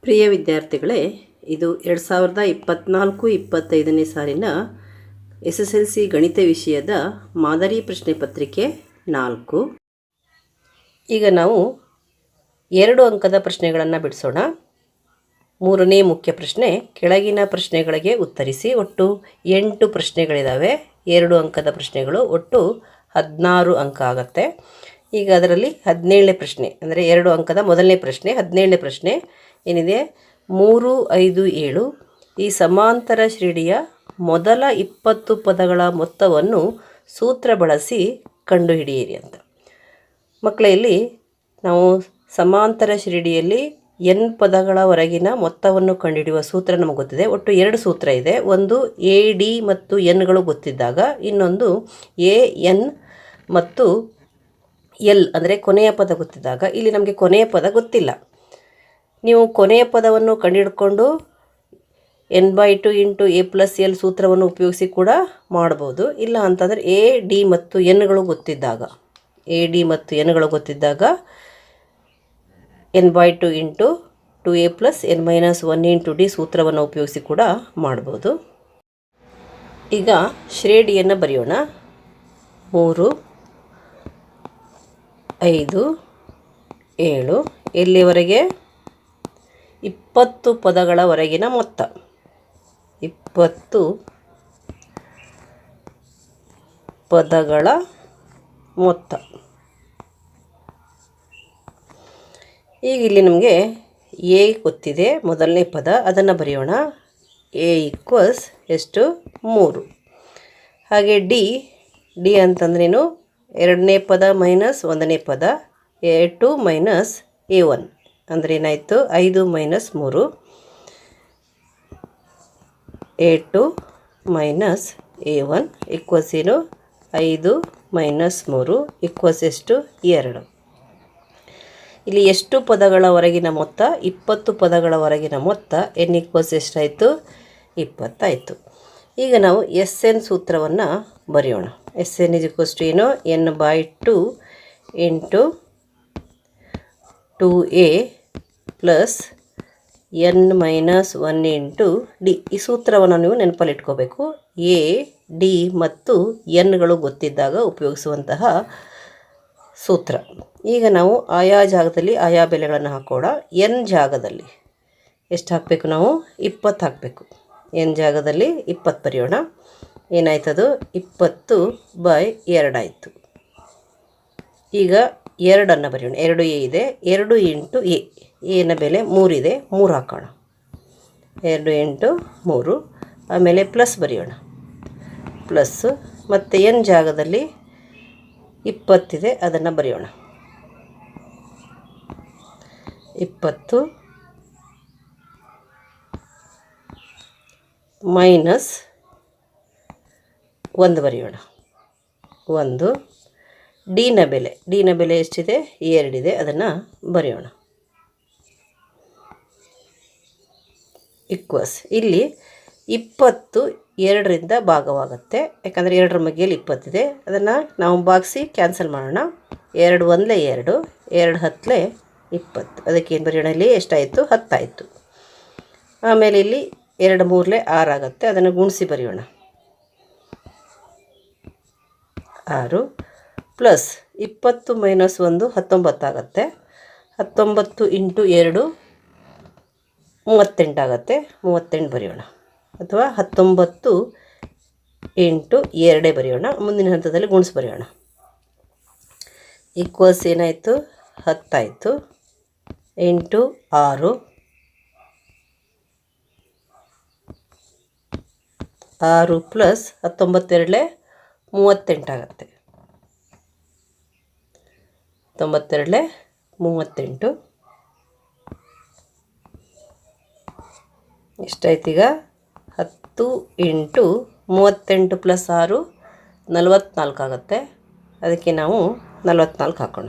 ಪ್ರಿಯ ವಿದ್ಯಾರ್ಥಿಗಳೇ, ಇದು 2024-25ನೇ ಸಾಲಿನ SSLC ಗಣಿತ ವಿಷಯದ ಮಾದರಿ ಪ್ರಶ್ನೆ ಪತ್ರಿಕೆ 4. ಈಗ ನಾವು 2 ಅಂಕದ ಪ್ರಶ್ನೆಗಳನ್ನು ಬಿಡಿಸೋಣ. ಮೂರನೇ ಮುಖ್ಯ ಪ್ರಶ್ನೆ, ಕೆಳಗಿನ ಪ್ರಶ್ನೆಗಳಿಗೆ ಉತ್ತರಿಸಿ. ಒಟ್ಟು 8 ಪ್ರಶ್ನೆಗಳಿದ್ದಾವೆ. 2 ಅಂಕದ ಪ್ರಶ್ನೆಗಳು, ಒಟ್ಟು 16 ಅಂಕ ಆಗುತ್ತೆ. ಈಗ ಅದರಲ್ಲಿ 17ನೇ ಪ್ರಶ್ನೆ ಅಂದರೆ 2 ಅಂಕದ ಮೊದಲನೇ ಪ್ರಶ್ನೆ, 17ನೇ ಪ್ರಶ್ನೆ ಏನಿದೆ, 3, 5, 7 ಈ ಸಮಾಂತರ ಶ್ರೇಣಿಯ ಮೊದಲ 20 ಪದಗಳ ಮೊತ್ತವನ್ನು ಸೂತ್ರ ಬಳಸಿ ಕಂಡುಹಿಡಿಯಿರಿ ಅಂತ. ಮಕ್ಕಳೇ, ಇಲ್ಲಿ ನಾವು ಸಮಾಂತರ ಶ್ರೇಣಿಯಲ್ಲಿ n ಪದಗಳವರೆಗಿನ ಮೊತ್ತವನ್ನು ಕಂಡುಹಿಡಿಯುವ ಸೂತ್ರ ನಮಗೆ ಗೊತ್ತಿದೆ. ಒಟ್ಟು 2 ಸೂತ್ರ ಇದೆ. ಒಂದು AD ಮತ್ತು Nಗಳು ಗೊತ್ತಿದ್ದಾಗ, ಇನ್ನೊಂದು AN ಮತ್ತು L ಅಂದರೆ ಕೊನೆಯ ಪದ ಗೊತ್ತಿದ್ದಾಗ. ಇಲ್ಲಿ ನಮಗೆ ಕೊನೆಯ ಪದ ಗೊತ್ತಿಲ್ಲ. ನೀವು ಕೊನೆಯ ಪದವನ್ನು ಕಂಡುಹಿಡ್ಕೊಂಡು n/2 × a + l ಸೂತ್ರವನ್ನು ಉಪಯೋಗಿಸಿ ಕೂಡ ಮಾಡ್ಬೋದು. ಇಲ್ಲ ಅಂತಂದರೆ AD ಮತ್ತು Nಗಳು ಗೊತ್ತಿದ್ದಾಗ, AD ಮತ್ತು Nಗಳು ಗೊತ್ತಿದ್ದಾಗ n/2 × 2a + n - 1 × d ಸೂತ್ರವನ್ನು ಉಪಯೋಗಿಸಿ ಕೂಡ ಮಾಡ್ಬೋದು. ಈಗ ಶ್ರೇಣಿಯನ್ನು ಬರೆಯೋಣ. 3, 5, 7 ಎಲ್ಲಿವರೆಗೆ? 20 ಪದಗಳವರೆಗಿನ ಮೊತ್ತ. 20 ಪದಗಳ ಮೊತ್ತ. ಈಗ ಇಲ್ಲಿ ನಮಗೆ A ಗೊತ್ತಿದೆ, ಮೊದಲನೇ ಪದ, ಅದನ್ನು ಬರೆಯೋಣ. A = ಎಷ್ಟು? 3. ಹಾಗೆ D ಅಂತಂದ್ರೇನು? ಎರಡನೇ ಪದ ಮೈನಸ್ ಒಂದನೇ ಪದ, A2 - A1 ಅಂದರೆ ಏನಾಯಿತು? 5 - 3, A2 - A1 ಏನು? 5 - 3 ಎಷ್ಟು? 2. ಇಲ್ಲಿ ಎಷ್ಟು ಪದಗಳವರೆಗಿನ ಮೊತ್ತ? 20 ಪದಗಳವರೆಗಿನ ಮೊತ್ತ. n = ಎಷ್ಟಾಯಿತು? 20 ಆಯಿತು. ಈಗ ನಾವು SN ಸೂತ್ರವನ್ನು ಬರೆಯೋಣ. SN = ಏನು? n/2 × 2a + n - 1 × d. ಈ ಸೂತ್ರವನ್ನು ನೀವು ನೆನಪಲ್ಲಿಟ್ಕೋಬೇಕು. A, D ಮತ್ತು Nಗಳು ಗೊತ್ತಿದ್ದಾಗ ಉಪಯೋಗಿಸುವಂತಹ ಸೂತ್ರ. ಈಗ ನಾವು ಆಯಾ ಜಾಗದಲ್ಲಿ ಆಯಾ ಬೆಲೆಗಳನ್ನು ಹಾಕೋಣ. n ಜಾಗದಲ್ಲಿ ಎಷ್ಟು ಹಾಕಬೇಕು? ನಾವು 20 ಹಾಕಬೇಕು. n ಜಾಗದಲ್ಲಿ 20 ಬರೆಯೋಣ. ಏನಾಯ್ತದು? 20/2 ಆಯಿತು. ಈಗ 2ಅನ್ನು ಬರೆಯೋಣ. 2a ಇದೆ. 2 × a, ಎನ ಬೆಲೆ 3 ಇದೆ, 3 ಹಾಕೋಣ. 2 × 3. ಆಮೇಲೆ ಪ್ಲಸ್ ಬರೆಯೋಣ. ಪ್ಲಸ್ ಮತ್ತು n ಜಾಗದಲ್ಲಿ 20 ಇದೆ, ಅದನ್ನು ಬರೆಯೋಣ. 20 - 1 ಬರೆಯೋಣ. 1. ಡಿನ ಬೆಲೆ ಎಷ್ಟಿದೆ? 2 ಇದೆ, ಅದನ್ನು ಬರೆಯೋಣ. ಇಲ್ಲಿ 20 2ರಿಂದ ಭಾಗವಾಗುತ್ತೆ. ಯಾಕಂದರೆ 2ರ ಮಧ್ಯೆಯಲ್ಲಿ 20 ಇದೆ. ಅದನ್ನು ನಾವು ಭಾಗಿಸಿ ಕ್ಯಾನ್ಸಲ್ ಮಾಡೋಣ. 2 × 1 = 2, 2 × 10 = 20. ಅದಕ್ಕೆ ಏನು ಬರೆಯೋಣ? ಇಲ್ಲಿ ಎಷ್ಟಾಯಿತು? 10 ಆಯಿತು. ಆಮೇಲೆ ಇಲ್ಲಿ 2 × 3 = 6 ಆಗುತ್ತೆ. ಅದನ್ನು ಗುಣಿಸಿ ಬರೆಯೋಣ. 6 ಪ್ಲಸ್ 20 - 1 19 ಆಗುತ್ತೆ. 19 × 2 38 ಆಗುತ್ತೆ. 38 ಬರೆಯೋಣ. ಅಥವಾ 19 × 2 ಬರೆಯೋಣ. ಮುಂದಿನ ಹಂತದಲ್ಲಿ ಗುಣಿಸಿ ಬರೆಯೋಣ. ಏನಾಯಿತು? 10 ಆಯಿತು. × 6, 6 ಪ್ಲಸ್ 19 × 2 38 ಆಗುತ್ತೆ. 19 × 2 38. ಎಷ್ಟಾಯ್ತು? ಈಗ 10 × 38 + 6 44 ಆಗುತ್ತೆ. ಅದಕ್ಕೆ ನಾವು 44 ಹಾಕೋಣ.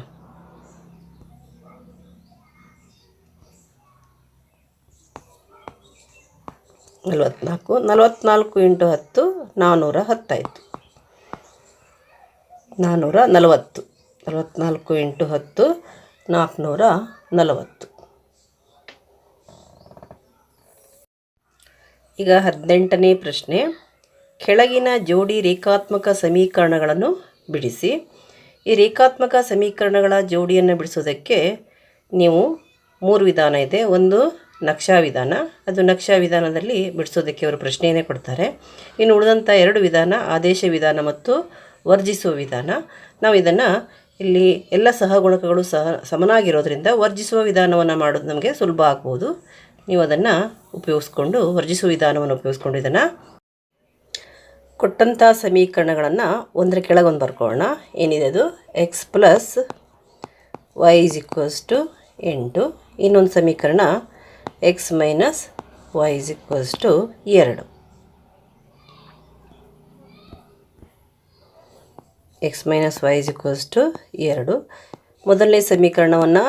44 × 10 410 ಆಯಿತು. 440. 44 × 10 440. ಈಗ 18ನೇ ಪ್ರಶ್ನೆ, ಕೆಳಗಿನ ಜೋಡಿ ರೇಖಾತ್ಮಕ ಸಮೀಕರಣಗಳನ್ನು ಬಿಡಿಸಿ. ಈ ರೇಖಾತ್ಮಕ ಸಮೀಕರಣಗಳ ಜೋಡಿಯನ್ನು ಬಿಡಿಸೋದಕ್ಕೆ ನೀವು 3 ವಿಧಾನ ಇದೆ. ಒಂದು ನಕ್ಷಾ ವಿಧಾನ, ಅದು ನಕ್ಷಾ ವಿಧಾನದಲ್ಲಿ ಬಿಡಿಸೋದಕ್ಕೆ ಅವರು ಪ್ರಶ್ನೆಯನ್ನೇ ಕೊಡ್ತಾರೆ. ಇನ್ನು ಉಳಿದಂಥ 2 ವಿಧಾನ ಆದೇಶ ವಿಧಾನ ಮತ್ತು ವರ್ಜಿಸುವ ವಿಧಾನ. ನಾವು ಇದನ್ನು ಇಲ್ಲಿ ಎಲ್ಲ ಸಹಗುಣಕಗಳು ಸಮನಾಗಿರೋದ್ರಿಂದ ವರ್ಜಿಸುವ ವಿಧಾನವನ್ನು ಮಾಡೋದು ನಮಗೆ ಸುಲಭ ಆಗ್ಬೋದು. ನೀವು ಅದನ್ನು ಉಪಯೋಗಿಸ್ಕೊಂಡು ವರ್ಜಿಸುವ ವಿಧಾನವನ್ನು ಉಪಯೋಗಿಸ್ಕೊಂಡು ಇದನ್ನು ಕೊಟ್ಟಂಥ ಸಮೀಕರಣಗಳನ್ನು ಒಂದರ ಕೆಳಗೊಂದು ಬರ್ಕೊಳ್ಳೋಣ. ಏನಿದೆ ಅದು x ಪ್ಲಸ್ y = 8. ಇನ್ನೊಂದು ಸಮೀಕರಣ x minus y = 2. x minus y = 2. ಮೊದಲನೇ ಸಮೀಕರಣವನ್ನು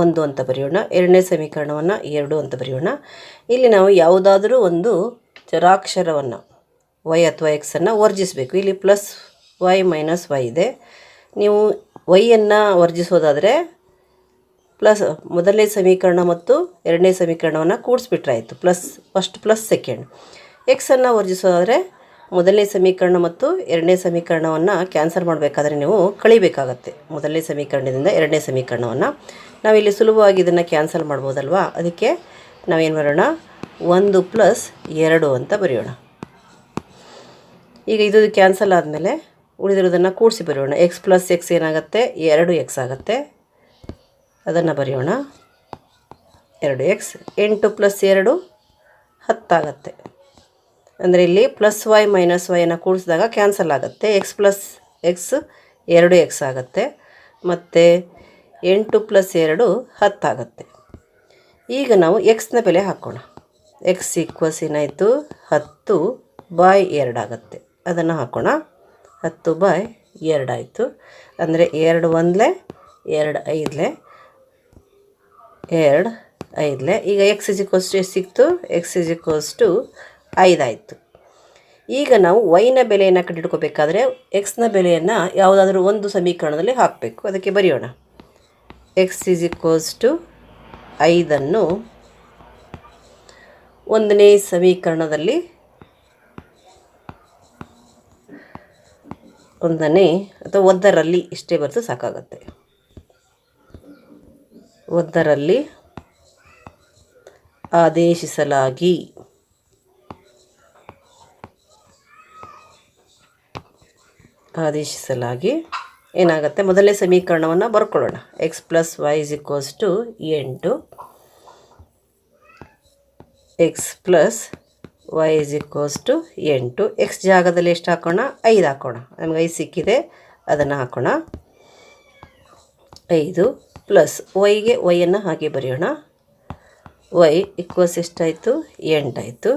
1 ಅಂತ ಬರೆಯೋಣ, ಎರಡನೇ ಸಮೀಕರಣವನ್ನು 2 ಅಂತ ಬರೆಯೋಣ. ಇಲ್ಲಿ ನಾವು ಯಾವುದಾದರೂ ಒಂದು ಚರಾಕ್ಷರವನ್ನು y ಅಥವಾ x ಅನ್ನು ವರ್ಜಿಸಬೇಕು. ಇಲ್ಲಿ ಪ್ಲಸ್ y ಮೈನಸ್ y ಇದೆ. ನೀವು yಯನ್ನು ವರ್ಜಿಸೋದಾದರೆ ಮೊದಲನೇ ಸಮೀಕರಣ ಮತ್ತು ಎರಡನೇ ಸಮೀಕರಣವನ್ನು ಕೂಡಿಸ್ಬಿಟ್ರೆ ಆಯಿತು. First plus second. ಎಕ್ಸನ್ನು ವರ್ಜಿಸೋದಾದರೆ ಮೊದಲನೇ ಸಮೀಕರಣ ಮತ್ತು ಎರಡನೇ ಸಮೀಕರಣವನ್ನು ಕ್ಯಾನ್ಸಲ್ ಮಾಡಬೇಕಾದ್ರೆ ನೀವು ಕಳಿಬೇಕಾಗತ್ತೆ. ಮೊದಲನೇ ಸಮೀಕರಣದಿಂದ ಎರಡನೇ ಸಮೀಕರಣವನ್ನು ನಾವಿಲ್ಲಿ ಸುಲಭವಾಗಿ ಇದನ್ನು ಕ್ಯಾನ್ಸಲ್ ಮಾಡ್ಬೋದಲ್ವಾ. ಅದಕ್ಕೆ ನಾವೇನು ಬರೋಣ, 1 + 2 ಅಂತ ಬರೆಯೋಣ. ಈಗ ಇದು ಕ್ಯಾನ್ಸಲ್ ಆದಮೇಲೆ ಉಳಿದಿರೋದನ್ನು ಕೂಡಿಸಿ ಬರೆಯೋಣ. x + x ಏನಾಗುತ್ತೆ, 2x ಆಗುತ್ತೆ. ಅದನ್ನು ಬರೆಯೋಣ. 2x. 8 + 2 10 ಆಗುತ್ತೆ. ಅಂದರೆ ಇಲ್ಲಿ ಪ್ಲಸ್ y ಮೈನಸ್ y ಕೂಡಿಸಿದಾಗ ಕ್ಯಾನ್ಸಲ್ ಆಗುತ್ತೆ. x + x 2x ಆಗುತ್ತೆ. ಮತ್ತು 8 + 2 10 ಆಗುತ್ತೆ. ಈಗ ನಾವು xನ ಬೆಲೆ ಹಾಕೋಣ. x ಏನಾಯಿತು, 10/2 ಆಗುತ್ತೆ. ಅದನ್ನು ಹಾಕೋಣ. 10/2 ಆಯಿತು. ಅಂದರೆ 2 1 2 5 2 5. ಈಗ x ಎಷ್ಟು ಸಿಕ್ತು, x = 5 ಆಯಿತು. ಈಗ ನಾವು y-ನ ಬೆಲೆಯನ್ನು ಕಂಡುಹಿಡ್ಕೋಬೇಕಾದ್ರೆ x-ನ ಬೆಲೆಯನ್ನು ಯಾವುದಾದ್ರೂ ಒಂದು ಸಮೀಕರಣದಲ್ಲಿ ಹಾಕಬೇಕು. ಅದಕ್ಕೆ ಬರೆಯೋಣ. x = 5 ಒಂದನೇ ಸಮೀಕರಣದಲ್ಲಿ ಒಂದರಲ್ಲಿ ಇಷ್ಟೇ ಬರೆದು ಸಾಕಾಗುತ್ತೆ. ಒಂದರಲ್ಲಿ ಆದೇಶಿಸಲಾಗಿ ಏನಾಗುತ್ತೆ, ಮೊದಲನೇ ಸಮೀಕರಣವನ್ನು ಬರ್ಕೊಳ್ಳೋಣ. x + y = 8. x + y = 8. x ಜಾಗದಲ್ಲಿ ಎಷ್ಟು ಹಾಕೋಣ, 5 ಹಾಕೋಣ. ನಮಗೆ 5 ಸಿಕ್ಕಿದೆ, ಅದನ್ನು ಹಾಕೋಣ. 5 ಪ್ಲಸ್ y-ಗೆ y-ಅನ್ನು ಹಾಗೆ ಬರೆಯೋಣ. y = ಎಷ್ಟಾಯಿತು, 8 ಆಯಿತು.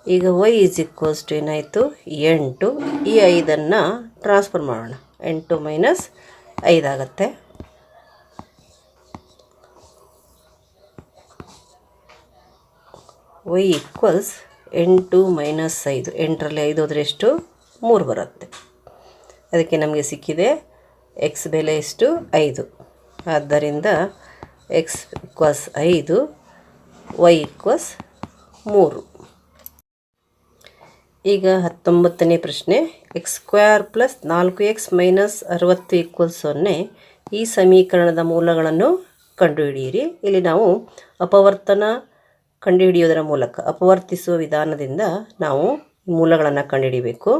ಈಗ y = ಏನಾಯಿತು, 8. ಈ 5ಅನ್ನು ಟ್ರಾನ್ಸ್ಫರ್ ಮಾಡೋಣ. 8 - 5 ಆಗುತ್ತೆ. y = 8 - 5. 8ರಲ್ಲಿ 5 ಹೋದರೆ ಎಷ್ಟು, 3 ಬರುತ್ತೆ. ಅದಕ್ಕೆ ನಮಗೆ ಸಿಕ್ಕಿದೆ x ಬೆಲೆ ಎಷ್ಟು, 5. ಆದ್ದರಿಂದ x = 5, y = 3. ಈಗ 19ನೇ ಪ್ರಶ್ನೆ, x² + 4x - 60 = 0. ಈ ಸಮೀಕರಣದ ಮೂಲಗಳನ್ನು ಕಂಡುಹಿಡಿಯಿರಿ. ಇಲ್ಲಿ ನಾವು ಅಪವರ್ತನ ಕಂಡುಹಿಡಿಯೋದರ ಮೂಲಕ, ಅಪವರ್ತಿಸುವ ವಿಧಾನದಿಂದ ನಾವು ಮೂಲಗಳನ್ನು ಕಂಡುಹಿಡಿಯಬೇಕು.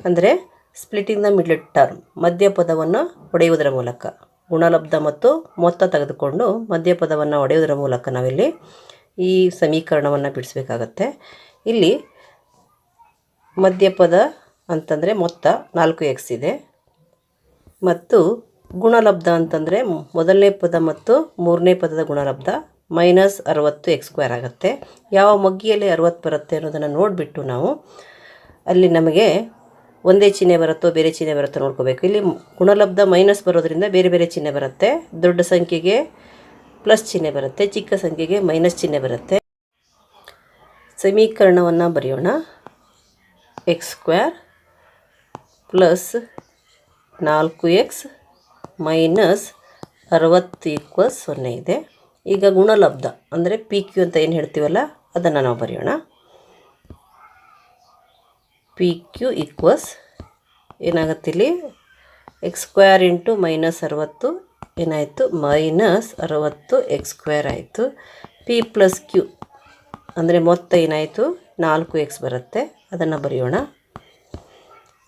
ಅಂದರೆ ಸ್ಪ್ಲಿಟಿಂಗ್ ದ ಮಿಡ್ಲ್ ಟರ್ಮ್, ಮಧ್ಯಪದವನ್ನು ಒಡೆಯುವುದರ ಮೂಲಕ, ಗುಣಲಬ್ಧ ಮತ್ತು ಮೊತ್ತ ತೆಗೆದುಕೊಂಡು ಮಧ್ಯಪದವನ್ನು ಒಡೆಯುವುದರ ಮೂಲಕ ನಾವಿಲ್ಲಿ ಈ ಸಮೀಕರಣವನ್ನು ಬಿಡಿಸಬೇಕಾಗತ್ತೆ. ಇಲ್ಲಿ ಮಧ್ಯಪದ ಅಂತಂದರೆ ಮೊತ್ತ 4x ಇದೆ, ಮತ್ತು ಗುಣಲಬ್ಧ ಅಂತಂದರೆ ಮೊದಲನೇ ಪದ ಮತ್ತು ಮೂರನೇ ಪದದ ಗುಣಲಬ್ಧ -60x² ಆಗುತ್ತೆ. ಯಾವ ಮಗ್ಗಿಯಲ್ಲಿ 60 ಬರುತ್ತೆ ಅನ್ನೋದನ್ನು ನೋಡಿಬಿಟ್ಟು ನಾವು ಅಲ್ಲಿ ನಮಗೆ ಒಂದೇ ಚಿಹ್ನೆ ಬರುತ್ತೋ ಬೇರೆ ಚಿಹ್ನೆ ಬರುತ್ತೋ ನೋಡ್ಕೋಬೇಕು. ಇಲ್ಲಿ ಗುಣಲಬ್ಧ ಮೈನಸ್ ಬರೋದ್ರಿಂದ ಬೇರೆ ಬೇರೆ ಚಿಹ್ನೆ ಬರುತ್ತೆ. ದೊಡ್ಡ ಸಂಖ್ಯೆಗೆ ಪ್ಲಸ್ ಚಿಹ್ನೆ ಬರುತ್ತೆ, ಚಿಕ್ಕ ಸಂಖ್ಯೆಗೆ ಮೈನಸ್ ಚಿಹ್ನೆ ಬರುತ್ತೆ. ಸಮೀಕರಣವನ್ನು ಬರೆಯೋಣ. x² + 4x - 60 = 0 ಇದೆ. ಈಗ ಗುಣಲಬ್ಧ ಅಂದರೆ PQ ಅಂತ ಏನು ಹೇಳ್ತೀವಲ್ಲ, ಅದನ್ನು ನಾವು ಬರೆಯೋಣ. ಪಿ ಕ್ಯೂ ಈಕ್ವಲ್ಸ್ ಏನಾಗುತ್ತೆ ಇಲ್ಲಿ ಎಕ್ಸ್ ಸ್ಕ್ವೇರ್ ಇಂಟು -60 ಏನಾಯಿತು -60 ಎಕ್ಸ್ ಸ್ಕ್ವೇರ್ ಆಯಿತು. ಪಿ ಪ್ಲಸ್ ಕ್ಯೂ ಅಂದರೆ ಮೊತ್ತ ಏನಾಯಿತು 4x ಬರುತ್ತೆ. ಅದನ್ನು ಬರೆಯೋಣ.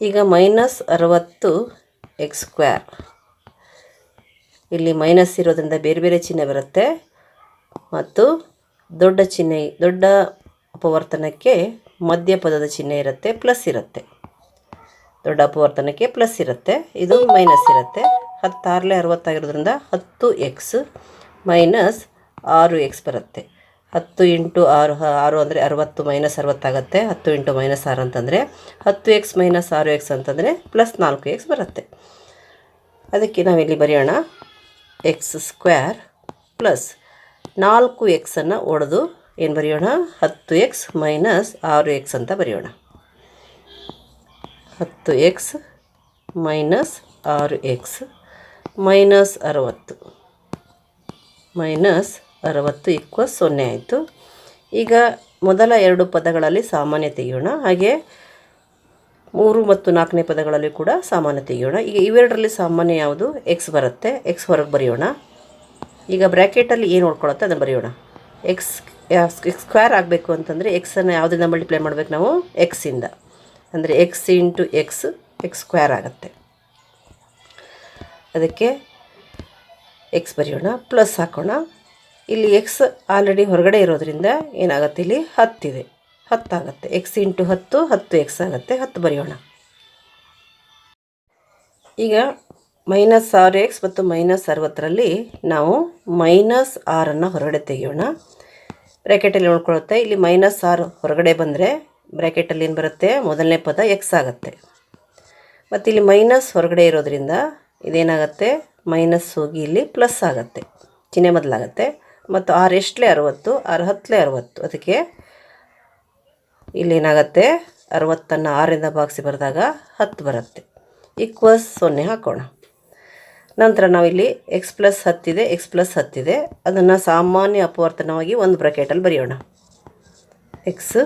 ಈಗ -60 ಎಕ್ಸ್ ಸ್ಕ್ವೇರ್, ಇಲ್ಲಿ ಮೈನಸ್ ಇರೋದ್ರಿಂದ ಬೇರೆ ಬೇರೆ ಚಿಹ್ನೆ ಬರುತ್ತೆ ಮತ್ತು ದೊಡ್ಡ ಅಪವರ್ತನಕ್ಕೆ ಮಧ್ಯಪದದ ಚಿಹ್ನೆ ಇರುತ್ತೆ, ಪ್ಲಸ್ ಇರುತ್ತೆ. ದೊಡ್ಡ ಅಪವರ್ತನಕ್ಕೆ ಪ್ಲಸ್ ಇರುತ್ತೆ, ಇದು ಮೈನಸ್ ಇರುತ್ತೆ. 10 60 ಆಗಿರೋದ್ರಿಂದ 10x ಮೈನಸ್ 6x ಬರುತ್ತೆ. 10 ಇಂಟು 6 ಅಂದರೆ 60 -60 ಆಗುತ್ತೆ. 10 ಇಂಟು -6 ಅಂತಂದರೆ 10x ಮೈನಸ್ 6x ಅಂತಂದರೆ ಪ್ಲಸ್ 4x ಬರುತ್ತೆ. ಅದಕ್ಕೆ ನಾವಿಲ್ಲಿ ಬರೆಯೋಣ ಎಕ್ಸ್ ಸ್ಕ್ವೇರ್ ಪ್ಲಸ್ 4xನ್ನು ಒಡೆದು ಏನು ಬರೆಯೋಣ 10x ಮೈನಸ್ 6x ಅಂತ ಬರೆಯೋಣ. 10x minus 6x minus 60 equals 0 ಆಯಿತು. ಈಗ ಮೊದಲ 2 ಪದಗಳಲ್ಲಿ ಸಾಮಾನ್ಯ ತೆಗೆಯೋಣ. ಹಾಗೆ 3 ಮತ್ತು 4ನೇ ಪದಗಳಲ್ಲಿ ಕೂಡ ಸಾಮಾನ್ಯ ತೆಗೆಯೋಣ. ಈಗ ಇವೆರಡರಲ್ಲಿ ಸಾಮಾನ್ಯ ಯಾವುದು ಎಕ್ಸ್ ಬರುತ್ತೆ, ಎಕ್ಸ್ ಹೊರಗೆ ಬರೆಯೋಣ. ಈಗ ಬ್ರ್ಯಾಕೆಟಲ್ಲಿ ಏನು ನೋಡ್ಕೊಳುತ್ತೆ ಅದನ್ನು ಬರೆಯೋಣ. ಎಕ್ಸ್ ಸ್ಕ್ವೇರ್ ಆಗಬೇಕು ಅಂತಂದರೆ ಎಕ್ಸನ್ನು ಯಾವುದರಿಂದ ಮಲ್ಟಿಪ್ಲೈ ಮಾಡಬೇಕು ನಾವು ಎಕ್ಸಿಂದ, ಅಂದರೆ ಎಕ್ಸ್ ಇಂಟು ಎಕ್ಸ್ ಸ್ಕ್ವೇರ್ ಆಗುತ್ತೆ. ಅದಕ್ಕೆ ಎಕ್ಸ್ ಬರೆಯೋಣ, ಪ್ಲಸ್ ಹಾಕೋಣ. ಇಲ್ಲಿ ಎಕ್ಸ್ ಆಲ್ರೆಡಿ ಹೊರಗಡೆ ಇರೋದ್ರಿಂದ ಏನಾಗುತ್ತೆ ಇಲ್ಲಿ 10 ಇದೆ, 10 ಆಗುತ್ತೆ. ಎಕ್ಸ್ ಇಂಟು 10 ಎಕ್ಸ್ ಆಗುತ್ತೆ, 10 ಬರೆಯೋಣ. ಈಗ -6x ಮತ್ತು -60ರಲ್ಲಿ ನಾವು -6 ಹೊರಗಡೆ ತೆಗೆಯೋಣ. ಬ್ರ್ಯಾಕೆಟಲ್ಲಿ ನೋಡ್ಕೊಳ್ಳುತ್ತೆ, ಇಲ್ಲಿ -6 ಹೊರಗಡೆ ಬಂದರೆ ಬ್ರ್ಯಾಕೆಟಲ್ಲಿ ಏನು ಬರುತ್ತೆ ಮೊದಲನೇ ಪದ ಎಕ್ಸ್ ಆಗುತ್ತೆ. ಮತ್ತು ಇಲ್ಲಿ ಮೈನಸ್ ಹೊರಗಡೆ ಇರೋದ್ರಿಂದ ಇದೇನಾಗುತ್ತೆ ಮೈನಸ್ ಹೋಗಿ ಇಲ್ಲಿ ಪ್ಲಸ್ ಆಗುತ್ತೆ, ಚಿಹ್ನೆ ಬದಲಾಗುತ್ತೆ. ಮತ್ತು 6 ಎಷ್ಟಲೇ 60, 6 10ಲೇ 60. ಅದಕ್ಕೆ ಇಲ್ಲೇನಾಗುತ್ತೆ 60ನ್ನು 6ರಿಂದ ಭಾಗಿಸಿ ಬರೆದಾಗ 10 ಬರುತ್ತೆ. ಈಕ್ವಲ್ಸ್ 0 ಹಾಕೋಣ. ನಂತರ ನಾವಿಲ್ಲಿ ಎಕ್ಸ್ ಪ್ಲಸ್ 10 ಇದೆ, ಎಕ್ಸ್ ಪ್ಲಸ್ 10 ಇದೆ. ಅದನ್ನು ಸಾಮಾನ್ಯ ಅಪವರ್ತನವಾಗಿ ಒಂದು ಬ್ರ್ಯಾಕೆಟಲ್ಲಿ ಬರೆಯೋಣ. ಎಕ್ಸ್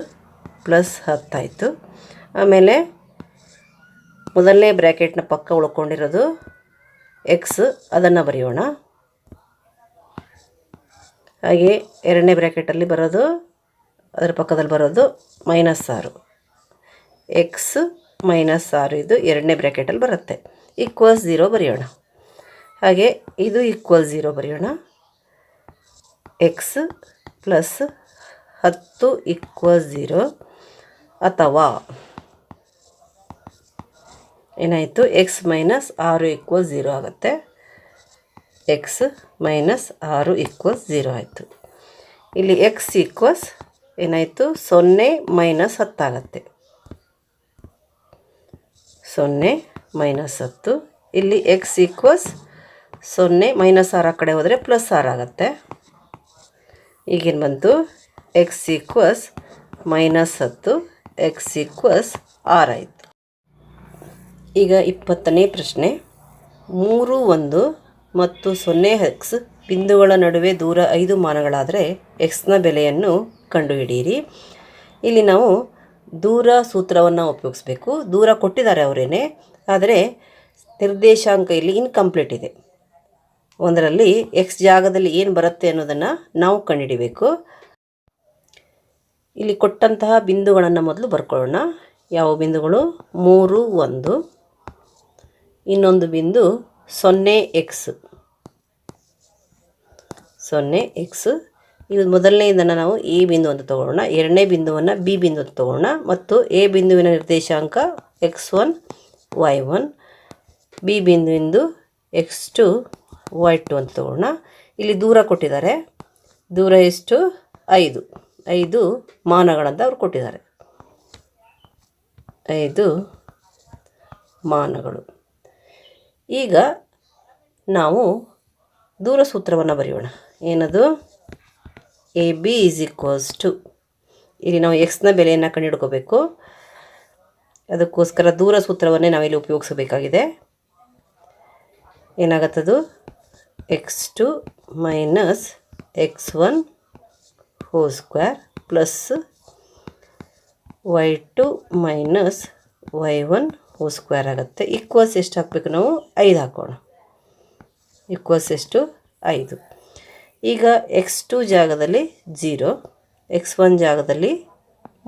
ಪ್ಲಸ್ 10 ಆಯಿತು. ಆಮೇಲೆ ಮೊದಲನೇ ಬ್ರ್ಯಾಕೆಟ್ನ ಪಕ್ಕ ಉಳ್ಕೊಂಡಿರೋದು ಎಕ್ಸ್, ಅದನ್ನು ಬರೆಯೋಣ. ಹಾಗೆ ಎರಡನೇ ಬ್ರ್ಯಾಕೆಟಲ್ಲಿ ಬರೋದು, ಅದರ ಪಕ್ಕದಲ್ಲಿ ಬರೋದು -6, ಎಕ್ಸ್ -6 ಇದು ಎರಡನೇ ಬ್ರ್ಯಾಕೆಟಲ್ಲಿ ಬರುತ್ತೆ. ಈಕ್ವಲ್ಸ್ 0 ಬರೆಯೋಣ. ಹಾಗೆ ಇದು ಈಕ್ವಲ್ಸ್ 0 ಬರೆಯೋಣ. ಎಕ್ಸ್ ಪ್ಲಸ್ 10 ಈಕ್ವಲ್ಸ್ 0, ಅಥವಾ ಏನಾಯಿತು ಎಕ್ಸ್ ಮೈನಸ್ 6 ಈಕ್ವಲ್ಸ್ 0 ಆಗುತ್ತೆ. ಎಕ್ಸ್ ಮೈನಸ್ 6 ಈಕ್ವಲ್ಸ್ 0 ಆಯಿತು. ಇಲ್ಲಿ ಎಕ್ಸ್ ಈಕ್ವಲ್ಸ್ ಏನಾಯಿತು 0 ಮೈನಸ್ 10 ಆಗುತ್ತೆ. 0 ಮೈನಸ್ 10. ಇಲ್ಲಿ ಎಕ್ಸ್ ಈಕ್ವಲ್ಸ್ 0 -6 ಆ ಕಡೆ ಹೋದರೆ +6 ಆಗುತ್ತೆ. ಈಗೇನು ಬಂತು ಎಕ್ಸ್ ಈಕ್ವಲ್ಸ್ -10, ಎಕ್ಸ್ ಈಕ್ವಲ್ಸ್ 6 ಆಯಿತು. ಈಗ 20ನೇ ಪ್ರಶ್ನೆ. 3, 1 ಮತ್ತು 0x ಬಿಂದುಗಳ ನಡುವೆ ದೂರ 5 ಮಾನಗಳಾದರೆ ಎಕ್ಸ್ನ ಬೆಲೆಯನ್ನು ಕಂಡುಹಿಡಿಯಿರಿ. ಇಲ್ಲಿ ನಾವು ದೂರ ಸೂತ್ರವನ್ನು ಉಪಯೋಗಿಸ್ಬೇಕು. ದೂರ ಕೊಟ್ಟಿದ್ದಾರೆ ಅವರೇನೆ, ಆದರೆ ನಿರ್ದೇಶಾಂಕ ಇಲ್ಲಿ ಇನ್ಕಂಪ್ಲೀಟ್ ಇದೆ. ಒಂದರಲ್ಲಿ ಎಕ್ಸ್ ಜಾಗದಲ್ಲಿ ಏನು ಬರುತ್ತೆ ಅನ್ನೋದನ್ನು ನಾವು ಕಂಡುಹಿಡಿಬೇಕು. ಇಲ್ಲಿ ಕೊಟ್ಟಂತಹ ಬಿಂದುಗಳನ್ನು ಮೊದಲು ಬರ್ಕೊಳ್ಳೋಣ. ಯಾವ ಬಿಂದುಗಳು 3, 1, ಇನ್ನೊಂದು ಬಿಂದು 0x. ಇದು ಮೊದಲನೆಯದನ್ನು ನಾವು ಎ ಬಿಂದು ಅಂತ ತೊಗೊಳ್ಳೋಣ, ಎರಡನೇ ಬಿಂದುವನ್ನು ಬಿ ಬಿಂದು ಅಂತ ತೊಗೊಳ್ಳೋಣ, ಮತ್ತು ಎ ಬಿಂದುವಿನ ನಿರ್ದೇಶಾಂಕ x1 y1, B ಬಿಂದುವಿಂದು x2 y2 ಅಂತ ತೊಗೊಳ್ಳೋಣ. ಇಲ್ಲಿ ದೂರ ಕೊಟ್ಟಿದ್ದಾರೆ, ದೂರ ಎಷ್ಟು 5 ಮಾನಗಳಂತ ಅವ್ರು ಕೊಟ್ಟಿದ್ದಾರೆ. 5 ಮಾನಗಳು. ಈಗ ನಾವು ದೂರ ಸೂತ್ರವನ್ನು ಬರೆಯೋಣ. ಏನದು AB = ಇಲ್ಲಿ ನಾವು ಎಕ್ಸ್ನ ಬೆಲೆಯನ್ನು ಕಂಡುಹಿಡ್ಕೋಬೇಕು. ಅದಕ್ಕೋಸ್ಕರ ದೂರ ಸೂತ್ರವನ್ನೇ ನಾವಿಲ್ಲಿ ಉಪಯೋಗಿಸಬೇಕಾಗಿದೆ. ಏನಾಗುತ್ತದು x2 minus x1 whole square plus y2 minus y1 whole square ಆಗುತ್ತೆ. ಈಕ್ವಲ್ಸ್ ಎಷ್ಟು ಹಾಕಬೇಕು ನಾವು? 5 ಹಾಕೋಣ. ಈಕ್ವಲ್ಸ್ ಎಷ್ಟು? 5. ಈಗ x2 ಜಾಗದಲ್ಲಿ 0, x1 ಜಾಗದಲ್ಲಿ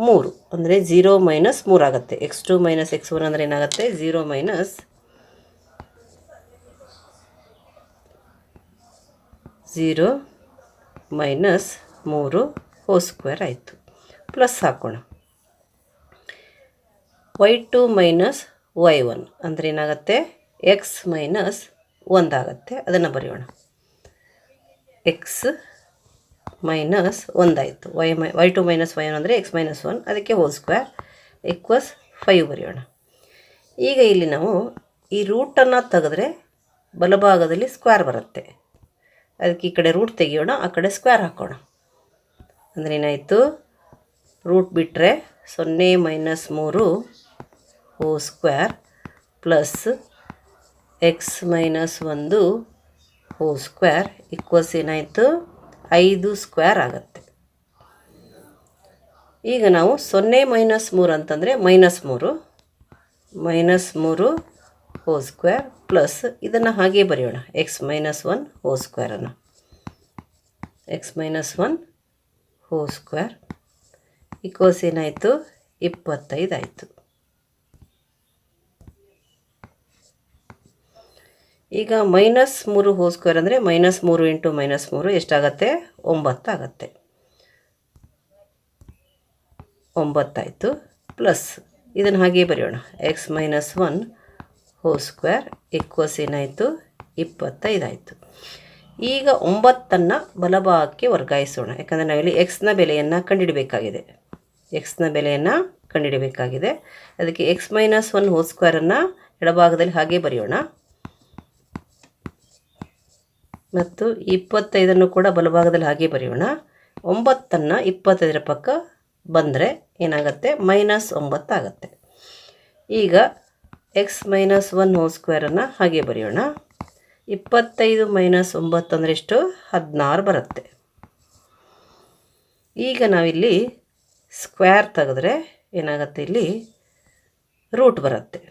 3, ಅಂದರೆ 0 ಮೈನಸ್ 3 ಆಗುತ್ತೆ. x2 ಮೈನಸ್ x1 ಅಂದರೆ ಏನಾಗುತ್ತೆ? 0 ಮೈನಸ್ 0 ಮೈನಸ್ 3 ಹೋಲ್ ಸ್ಕ್ವೇರ್ ಆಯಿತು. ಪ್ಲಸ್ ಹಾಕೋಣ. y2 ಮೈನಸ್ y1 ಅಂದರೆ ಏನಾಗುತ್ತೆ? x ಮೈನಸ್ 1 ಆಗುತ್ತೆ. ಅದನ್ನು ಬರೆಯೋಣ. x ಮೈನಸ್ 1 ಆಯಿತು. y2 ಮೈನಸ್ y1 ಅಂದರೆ x ಮೈನಸ್ 1, ಅದಕ್ಕೆ ಹೋಲ್ ಸ್ಕ್ವೇರ್ ಈಕ್ವಲ್ಸ್ 5 ಬರೆಯೋಣ. ಈಗ ಇಲ್ಲಿ ನಾವು ಈ ರೂಟನ್ನು ತೆಗೆದ್ರೆ ಬಲಭಾಗದಲ್ಲಿ ಸ್ಕ್ವೇರ್ ಬರುತ್ತೆ. ಅದಕ್ಕೆ ಈ ಕಡೆ ರೂಟ್ ತೆಗಿಯೋಣ, ಆ ಕಡೆ ಸ್ಕ್ವೇರ್ ಹಾಕೋಣ. ಅಂದರೆ ಏನಾಯಿತು? ರೂಟ್ ಬಿಟ್ಟರೆ 0 minus 3 hole square plus X minus 1 whole square equals ಏನಾಯಿತು? 5 ಸ್ಕ್ವೇರ್ ಆಗುತ್ತೆ. ಈಗ ನಾವು 0 ಮೈನಸ್ 3 ಅಂತಂದರೆ -3 ಹೋಲ್ ಸ್ಕ್ವೇರ್ ಪ್ಲಸ್ ಇದನ್ನು ಹಾಗೆ ಬರೆಯೋಣ, ಎಕ್ಸ್ ಮೈನಸ್ 1 ಹೋಲ್ ಸ್ಕ್ವೇರನ್ನು. X minus 1 whole square equals ಏನಾಯಿತು? 25 ಆಯಿತು. ಈಗ -3 ಹೋಲ್ ಸ್ಕ್ವೇರ್ ಅಂದರೆ -3 ಇಂಟು -3 ಎಷ್ಟಾಗತ್ತೆ? 9 ಆಗುತ್ತೆ. 9 ಆಯಿತು. ಪ್ಲಸ್ ಇದನ್ನು ಹಾಗೆ ಬರೆಯೋಣ, x minus 1 whole square equals ಏನಾಯಿತು? 25 ಆಯಿತು. ಈಗ 9ಅನ್ನು ಬಲಭಾಗಕ್ಕೆ ವರ್ಗಾಯಿಸೋಣ. ಯಾಕಂದರೆ ನಾವಿಲ್ಲಿ ಎಕ್ಸ್ನ ಬೆಲೆಯನ್ನು ಕಂಡುಹಿಡಬೇಕಾಗಿದೆ. ಅದಕ್ಕೆ ಎಕ್ಸ್ ಮೈನಸ್ 1 ಹೋಲ್ ಸ್ಕ್ವೇರನ್ನು ಎಡಭಾಗದಲ್ಲಿ ಹಾಗೆ ಬರೆಯೋಣ. ಮತ್ತು 25ಅನ್ನು ಕೂಡ ಬಲಭಾಗದಲ್ಲಿ ಹಾಗೆ ಬರೆಯೋಣ. 9ಅನ್ನು 25ರ ಪಕ್ಕ ಬಂದರೆ ಏನಾಗುತ್ತೆ? -9 ಆಗುತ್ತೆ. ಈಗ ಎಕ್ಸ್ ಮೈನಸ್ 1 ಹೋಲ್ ಸ್ಕ್ವೇರನ್ನು ಹಾಗೆ ಬರೆಯೋಣ. 25 ಮೈನಸ್ 9 ಅಂದರೆ ಎಷ್ಟು? 16 ಬರುತ್ತೆ. ಈಗ ನಾವಿಲ್ಲಿ ಸ್ಕ್ವೇರ್ ತೆಗೆದ್ರೆ ಏನಾಗುತ್ತೆ? ಇಲ್ಲಿ ರೂಟ್ ಬರುತ್ತೆ.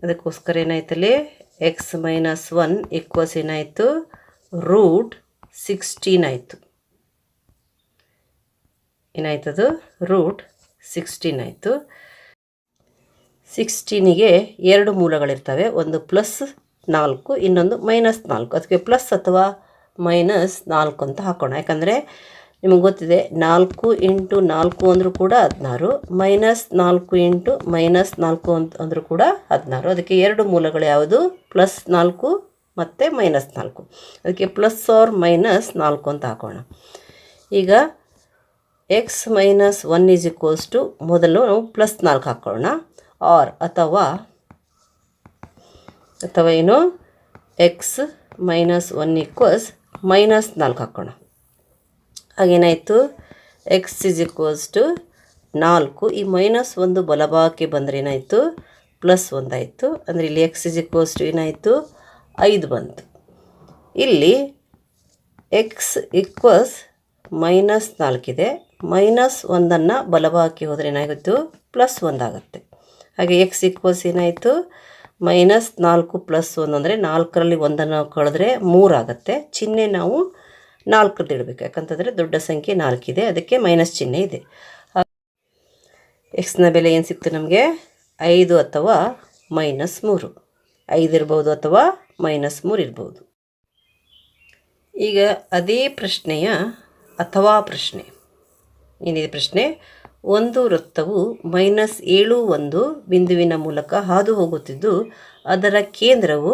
ಅದಕ್ಕೋಸ್ಕರ ಏನಾಯ್ತಲ್ಲಿ? ಎಕ್ಸ್ ಮೈನಸ್ 1 ಈಕ್ವಲ್ಸ್ ಏನಾಯಿತು? ರೂಟ್ 16 ಆಯಿತು. ಏನಾಯ್ತದು? ರೂಟ್ 16 ಆಯಿತು. 16ಗೆ 2 ಮೂಲಗಳಿರ್ತವೆ, ಒಂದು +4 ಇನ್ನೊಂದು -4. ಅದಕ್ಕೆ ಪ್ಲಸ್ ಅಥವಾ -4 ಅಂತ ಹಾಕೋಣ. ಯಾಕಂದರೆ ನಿಮಗೆ ಗೊತ್ತಿದೆ 4 ಇಂಟು 4 ಅಂದರೂ ಕೂಡ 16, -4 ಇಂಟು -4 ಅಂದರೂ ಕೂಡ 16. ಅದಕ್ಕೆ 2 ಮೂಲಗಳು ಯಾವುದು? +4 ಮತ್ತು -4. ಅದಕ್ಕೆ ಪ್ಲಸ್ ಆರ್ -4 ಅಂತ ಹಾಕೋಣ. ಈಗ x minus 1 is equals to ಮೊದಲು ನಾವು +4 ಹಾಕೋಣ. ಆರ್ ಅಥವಾ ಏನು? ಎಕ್ಸ್ ಮೈನಸ್ 1 ಈಕ್ವಲ್ಸ್ -4 ಹಾಕೋಣ. ಹಾಗೇನಾಯಿತು? X is equals to 4. ಈ -1 ಬಲಭಾಗಕ್ಕೆ ಬಂದರೆ ಏನಾಯಿತು? +1 ಆಯಿತು. ಅಂದರೆ ಇಲ್ಲಿ ಎಕ್ಸ್ ಈಸ್ ಈಕ್ವಲ್ಸ್ ಟು ಏನಾಯಿತು? 5 ಬಂತು. ಇಲ್ಲಿ ಎಕ್ಸ್ ಈಕ್ವಲ್ಸ್ -4 ಇದೆ. -1ಅನ್ನು ಬಲಭಾಗಕ್ಕೆ ಹೋದರೆ ಏನಾಗಿತ್ತು? +1 ಆಗುತ್ತೆ. ಹಾಗೆ ಎಕ್ಸ್ ಈಕ್ವಲ್ಸ್ ಏನಾಯಿತು? -4 + 1 ಅಂದರೆ 4ರಲ್ಲಿ 1ಅನ್ನು ಕಳೆದ್ರೆ 3 ಆಗುತ್ತೆ. ಚಿಹ್ನೆ ನಾವು 4 ಇಡಬೇಕು, ಯಾಕಂತಂದರೆ ದೊಡ್ಡ ಸಂಖ್ಯೆ 4 ಇದೆ, ಅದಕ್ಕೆ ಮೈನಸ್ ಚಿಹ್ನೆ ಇದೆ. ಎಕ್ಸ್ನ ಬೆಲೆ ಏನು ಸಿಕ್ತು ನಮಗೆ? 5 ಅಥವಾ -3. 5 ಇರ್ಬೋದು ಅಥವಾ -3 ಇರ್ಬೋದು. ಈಗ ಅದೇ ಪ್ರಶ್ನೆಯ ಅಥವಾ ಪ್ರಶ್ನೆ ಏನಿದೆ? ಪ್ರಶ್ನೆ: ಒಂದು ವೃತ್ತವು -7 1 ಬಿಂದುವಿನ ಮೂಲಕ ಹಾದು ಹೋಗುತ್ತಿದ್ದು ಅದರ ಕೇಂದ್ರವು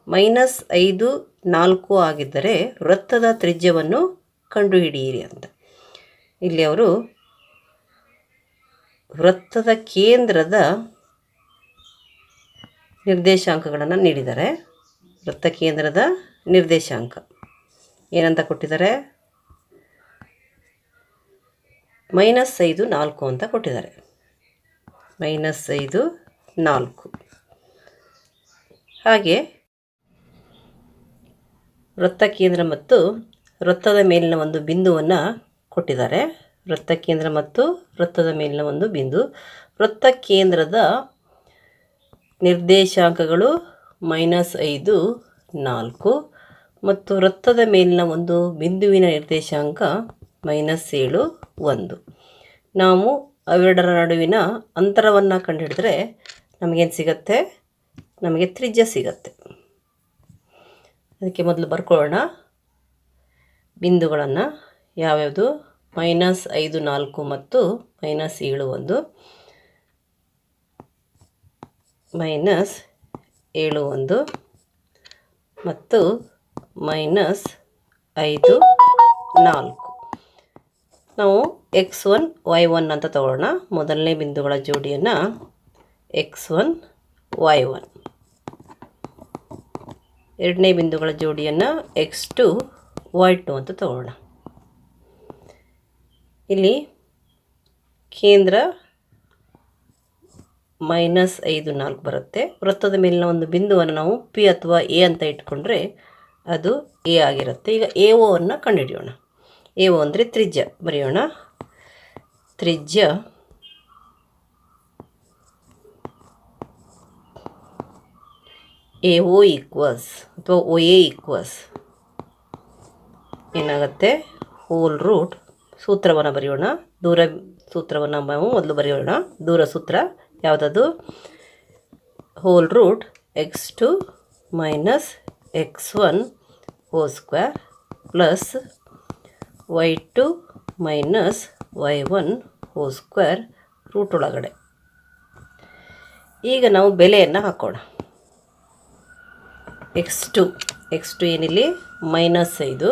-5 4 ಆಗಿದ್ದರೆ ವೃತ್ತದ ತ್ರಿಜ್ಯವನ್ನು ಕಂಡುಹಿಡಿಯಿರಿ ಅಂತ. ಇಲ್ಲಿ ಅವರು ವೃತ್ತದ ಕೇಂದ್ರದ ನಿರ್ದೇಶಾಂಕಗಳನ್ನು ನೀಡಿದ್ದಾರೆ. ವೃತ್ತ ಕೇಂದ್ರದ ನಿರ್ದೇಶಾಂಕ ಏನಂತ ಕೊಟ್ಟಿದ್ದಾರೆ? -5 4 ಅಂತ ಕೊಟ್ಟಿದ್ದಾರೆ. -5 4. ಹಾಗೆ ವೃತ್ತ ಕೇಂದ್ರ ಮತ್ತು ವೃತ್ತದ ಮೇಲಿನ ಒಂದು ಬಿಂದುವನ್ನು ಕೊಟ್ಟಿದ್ದಾರೆ. ವೃತ್ತ ಕೇಂದ್ರ ಮತ್ತು ವೃತ್ತದ ಮೇಲಿನ ಒಂದು ಬಿಂದು. ವೃತ್ತ ಕೇಂದ್ರದ ನಿರ್ದೇಶಾಂಕಗಳು -5, 4 ಮತ್ತು ವೃತ್ತದ ಮೇಲಿನ ಒಂದು ಬಿಂದುವಿನ ನಿರ್ದೇಶಾಂಕ -7, 1. ನಾವು ಅವೆರಡರ ನಡುವಿನ ಅಂತರವನ್ನು ಕಂಡುಹಿಡಿದ್ರೆ ನಮಗೇನು ಸಿಗುತ್ತೆ? ನಮಗೆ ತ್ರಿಜ್ಯ ಸಿಗುತ್ತೆ. ಅದಕ್ಕೆ ಮೊದಲು ಬರ್ಕೊಳ್ಳೋಣ ಬಿಂದುಗಳನ್ನು. ಯಾವ್ಯಾವುದು? -5, 4 ಮತ್ತು -7, 1. -7, 1 ಮತ್ತು -5, 4. ನಾವು x1 y1 ಅಂತ ತಗೊಳ್ಳೋಣ. ಮೊದಲನೇ ಬಿಂದುಗಳ ಜೋಡಿಯನ್ನು x1 y1, ಎರಡನೇ ಬಿಂದುಗಳ ಜೋಡಿಯನ್ನು x2 y2 ಅಂತ ತಗೊಳ್ಳೋಣ. ಇಲ್ಲಿ ಕೇಂದ್ರ -5, 4 ಬರುತ್ತೆ. ವೃತ್ತದ ಮೇಲಿನ ಒಂದು ಬಿಂದುವನ್ನು ನಾವು P ಅಥವಾ A ಅಂತ ಇಟ್ಕೊಂಡ್ರೆ ಅದು A ಆಗಿರುತ್ತೆ. ಈಗ AO ಅನ್ನು ಕಂಡುಹಿಡಿಯೋಣ. AO ಅಂದರೆ ತ್ರಿಜ್ಯ. ಬರೆಯೋಣ. ತ್ರಿಜ್ಯ AO ಈಕ್ವಲ್ಸ್ ಅಥವಾ OA ಈಕ್ವಲ್ಸ್ ಏನಾಗುತ್ತೆ? Whole root. ಸೂತ್ರವನ್ನು ಬರೆಯೋಣ. ದೂರ ಸೂತ್ರವನ್ನು ನಾವು ಮೊದಲು ಬರೆಯೋಣ. ದೂರ ಸೂತ್ರ ಯಾವುದದು? Whole root x2 - x1 whole square plus y2 - y1 whole square root ಒಳಗಡೆ. ಈಗ ನಾವು ಬೆಲೆಯನ್ನು ಹಾಕೋಣ. x2 ಏನಿಲ್ಲಿ -5